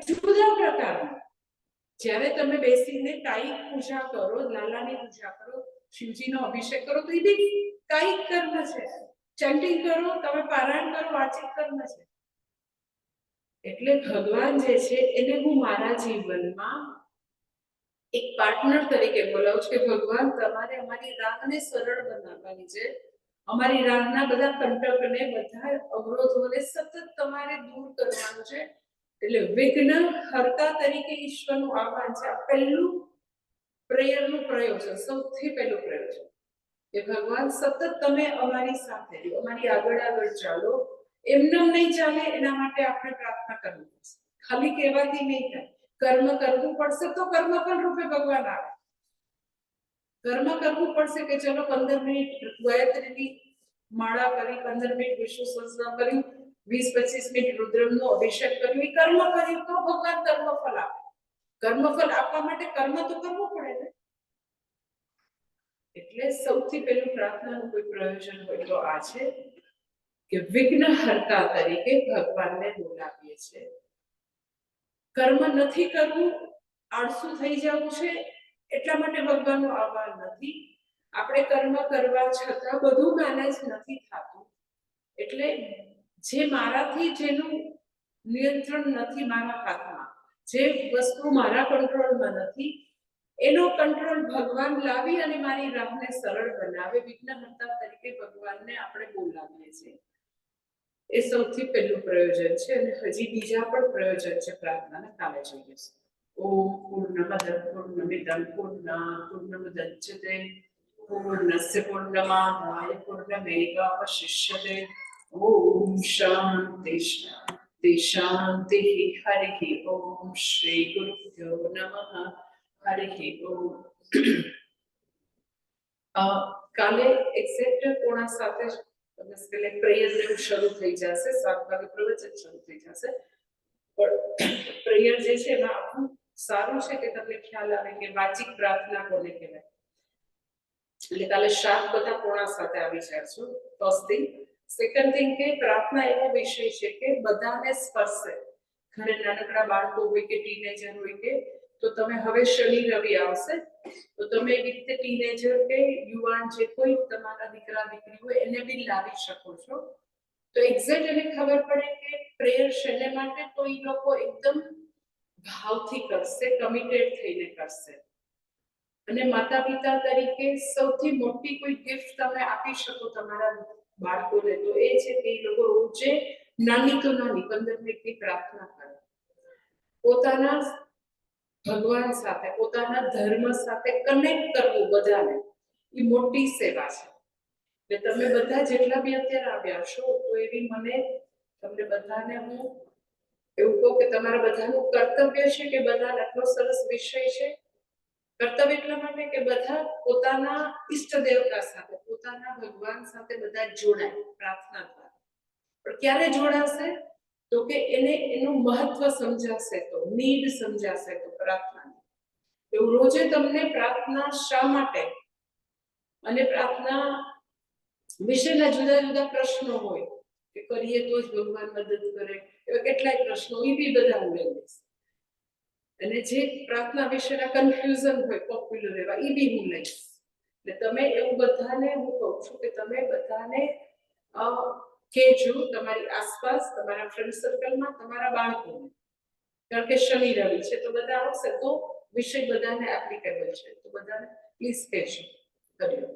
જુદા પ્રકારની. જ્યારે તમે બેસીને કાયિક પૂજા કરો, લાલાની પૂજા કરો, શિવજીનો અભિષેક કરો તો એ બી કાયિક કર્મ છે. ચેન્ટિંગ કરો, તમે પારાયણ કરો, વાચિક કર્મ છે. એટલે ભગવાન જે છે એને હું મારા જીવનમાં એક પાર્ટનર તરીકે બોલાવું છું કે ભગવાન તમારે અમારી રાહને સરળ બનાવવાની છે, અમારી રાહના બધા કંટકને, બધા અવરોધોને સતત તમારે દૂર કરવાનું છે. એટલે વિઘ્ન હર્તા તરીકે ઈશ્વરનું આહ્વાન છે. આ પહેલું પ્રેયરનું પ્રયોજન, સૌથી પહેલું પ્રયોજન કે ભગવાન સતત તમે અમારી સાથે રહો, અમારી આગળ ચાલો. એમને નહીં ચાલે એના માટે આપણે પ્રાર્થના કરવી પડશે. ખાલી કહેવાથી નહીં થાય, કર્મ કરવું પડશે તો કર્મફળ રૂપે ભગવાન આવે. કર્મ કરવું પડશે કે ચલો 15 મિનિટ ગાયત્રીની માળા કરી, 15 મિનિટ વિષ્ણુ સહસ્ત્રનામ કર્યું, 20-25 મિનિટ રુદ્રનો અભિષેક કર્યો, એ કર્મ કર્યું તો ભગવાન કર્મફળ આપે. કર્મફળ આપવા માટે કર્મ તો કરવું પડે ને. એટલે સૌથી પહેલું પ્રાર્થનાનું કોઈ પ્રયોજન હોય તો આ છે કે વિઘ્નહર્તા તરીકે ભગવાનને બોલાવીએ છીએ. કર્મ નથી કરવું, આળસુ થઈ જવું છે એટલા માટે ભગવાનનું આહ્વાન નથી. આપણે કર્મ કરવા છતાં બધું મેનેજ નથી થતું. એટલે જે મારાથી જેનું નિયંત્રણ નથી મારા હાથમાં, જે વસ્તુ મારા કંટ્રોલમાં નથી, એનો કંટ્રોલ ભગવાન લાવી અને મારી રાહને સરળ બનાવે. વિઘ્નહર્તા તરીકે ભગવાનને આપણે બોલાવીએ છીએ. એ સૌથી પહેલું પ્રયોજન છે. અને હજી બીજા પણ પ્રયોજન છે પ્રાર્થનાના, કાલે જોઈએ છે. ઓમ પૂર્ણમદ પૂર્ણમિદં પૂર્ણાત પૂર્ણમુદચ્યતે પૂર્ણસ્ય પૂર્ણમાદાય પૂર્ણમેવાવશિષ્યતે ઓમ શાંતિ શાંતિ શાંતિ. હરિ ઓમ. શ્રી ગુરુભ્યો નમઃ. હરિ ઓમ. કાલે એક્ઝેક્ટ 6:45 એટલે પ્રેયર ને શરૂ થઈ જશે. 7 વાગે પ્રવચન શરૂ થઈ જશે. પણ પ્રેયર જે છે એમાં આખું સારું છે કે તમને ખ્યાલ આવે કે વાચિક પ્રાર્થના કોને કહેવાય. એટલે કાલે શાક બધા 6:45 આવી જશો. First thing. સેકન્ડ થિંગ કે પ્રાર્થના એવો વિષય છે કે બધાને સ્પર્શે. ઘરે નાનકડા બાળકો હોય કે ટીનેજર હોય કે તો તમે હવે શનિ રવિ આવશે તો તમે એવી રીતે ટીનેજર કે યુવાન જે કોઈ તમારા દીકરા દીકરી હોય એને બી લાવી શકો છો. તો એક્ઝેક્ટ એને ખબર પડે કે પ્રેયર શેને માટે, તો એ લોકો એકદમ ભાવથી કરશે, કમિટેડ થઈને કરશે. અને માતા પિતા તરીકે સૌથી મોટી કોઈ ગિફ્ટ તમે આપી શકો તમારા બાળકોને તો એ છે કે એ લોકો રોજે નાની તો નાની 15 મિનિટની પ્રાર્થના કરે. પોતાના ભગવાન સાથે, પોતાના ધર્મ સાથે કનેક્ટ કરવું બધાને એ મોટી સેવા છે. એટલે તમે બધા જેટલા બી અત્યારે આવ્યા છો તો એવી મને તમને બધાને હું એવું કહું કે તમારા બધાનું કર્તવ્ય છે કે બધા આટલો સરસ વિષય છે. કર્તવ્ય એટલા માટે કે બધા પોતાના ઈષ્ટ દેવતા સાથે, પોતાના ભગવાન સાથે બધા જોડાય પ્રાર્થના દ્વારા. પણ ક્યારે જોડાશે? તો કે એને એનું મહત્વ સમજાશે તો, નીડ સમજાશે તો પ્રાર્થનાની. એવું રોજે તમને પ્રાર્થના શા માટે અને પ્રાર્થના વિશેના જુદા જુદા પ્રશ્નો હોય કે કરીએ તો જ ભગવાન મદદ કરે, એવા કેટલાય પ્રશ્નો એ બી બધા હું લઈ લઈશ. અને જે પ્રાર્થના વિશેના કન્ફ્યુઝન હોય પોપ્યુલર એવા એ બી હું લઈશ. એટલે તમે એવું બધાને હું કહું છું કે તમે બધાને કહેજો તમારી આસપાસ, તમારા ફ્રેન્ડ સર્કલમાં, તમારા બાળકોને. કારણ કે શનિ રવિ છે તો બધા આવશે તો વિષય બધાને એપ્લિકેબલ છે તો બધાને પ્લીઝ કહેજો. હરિઓમ.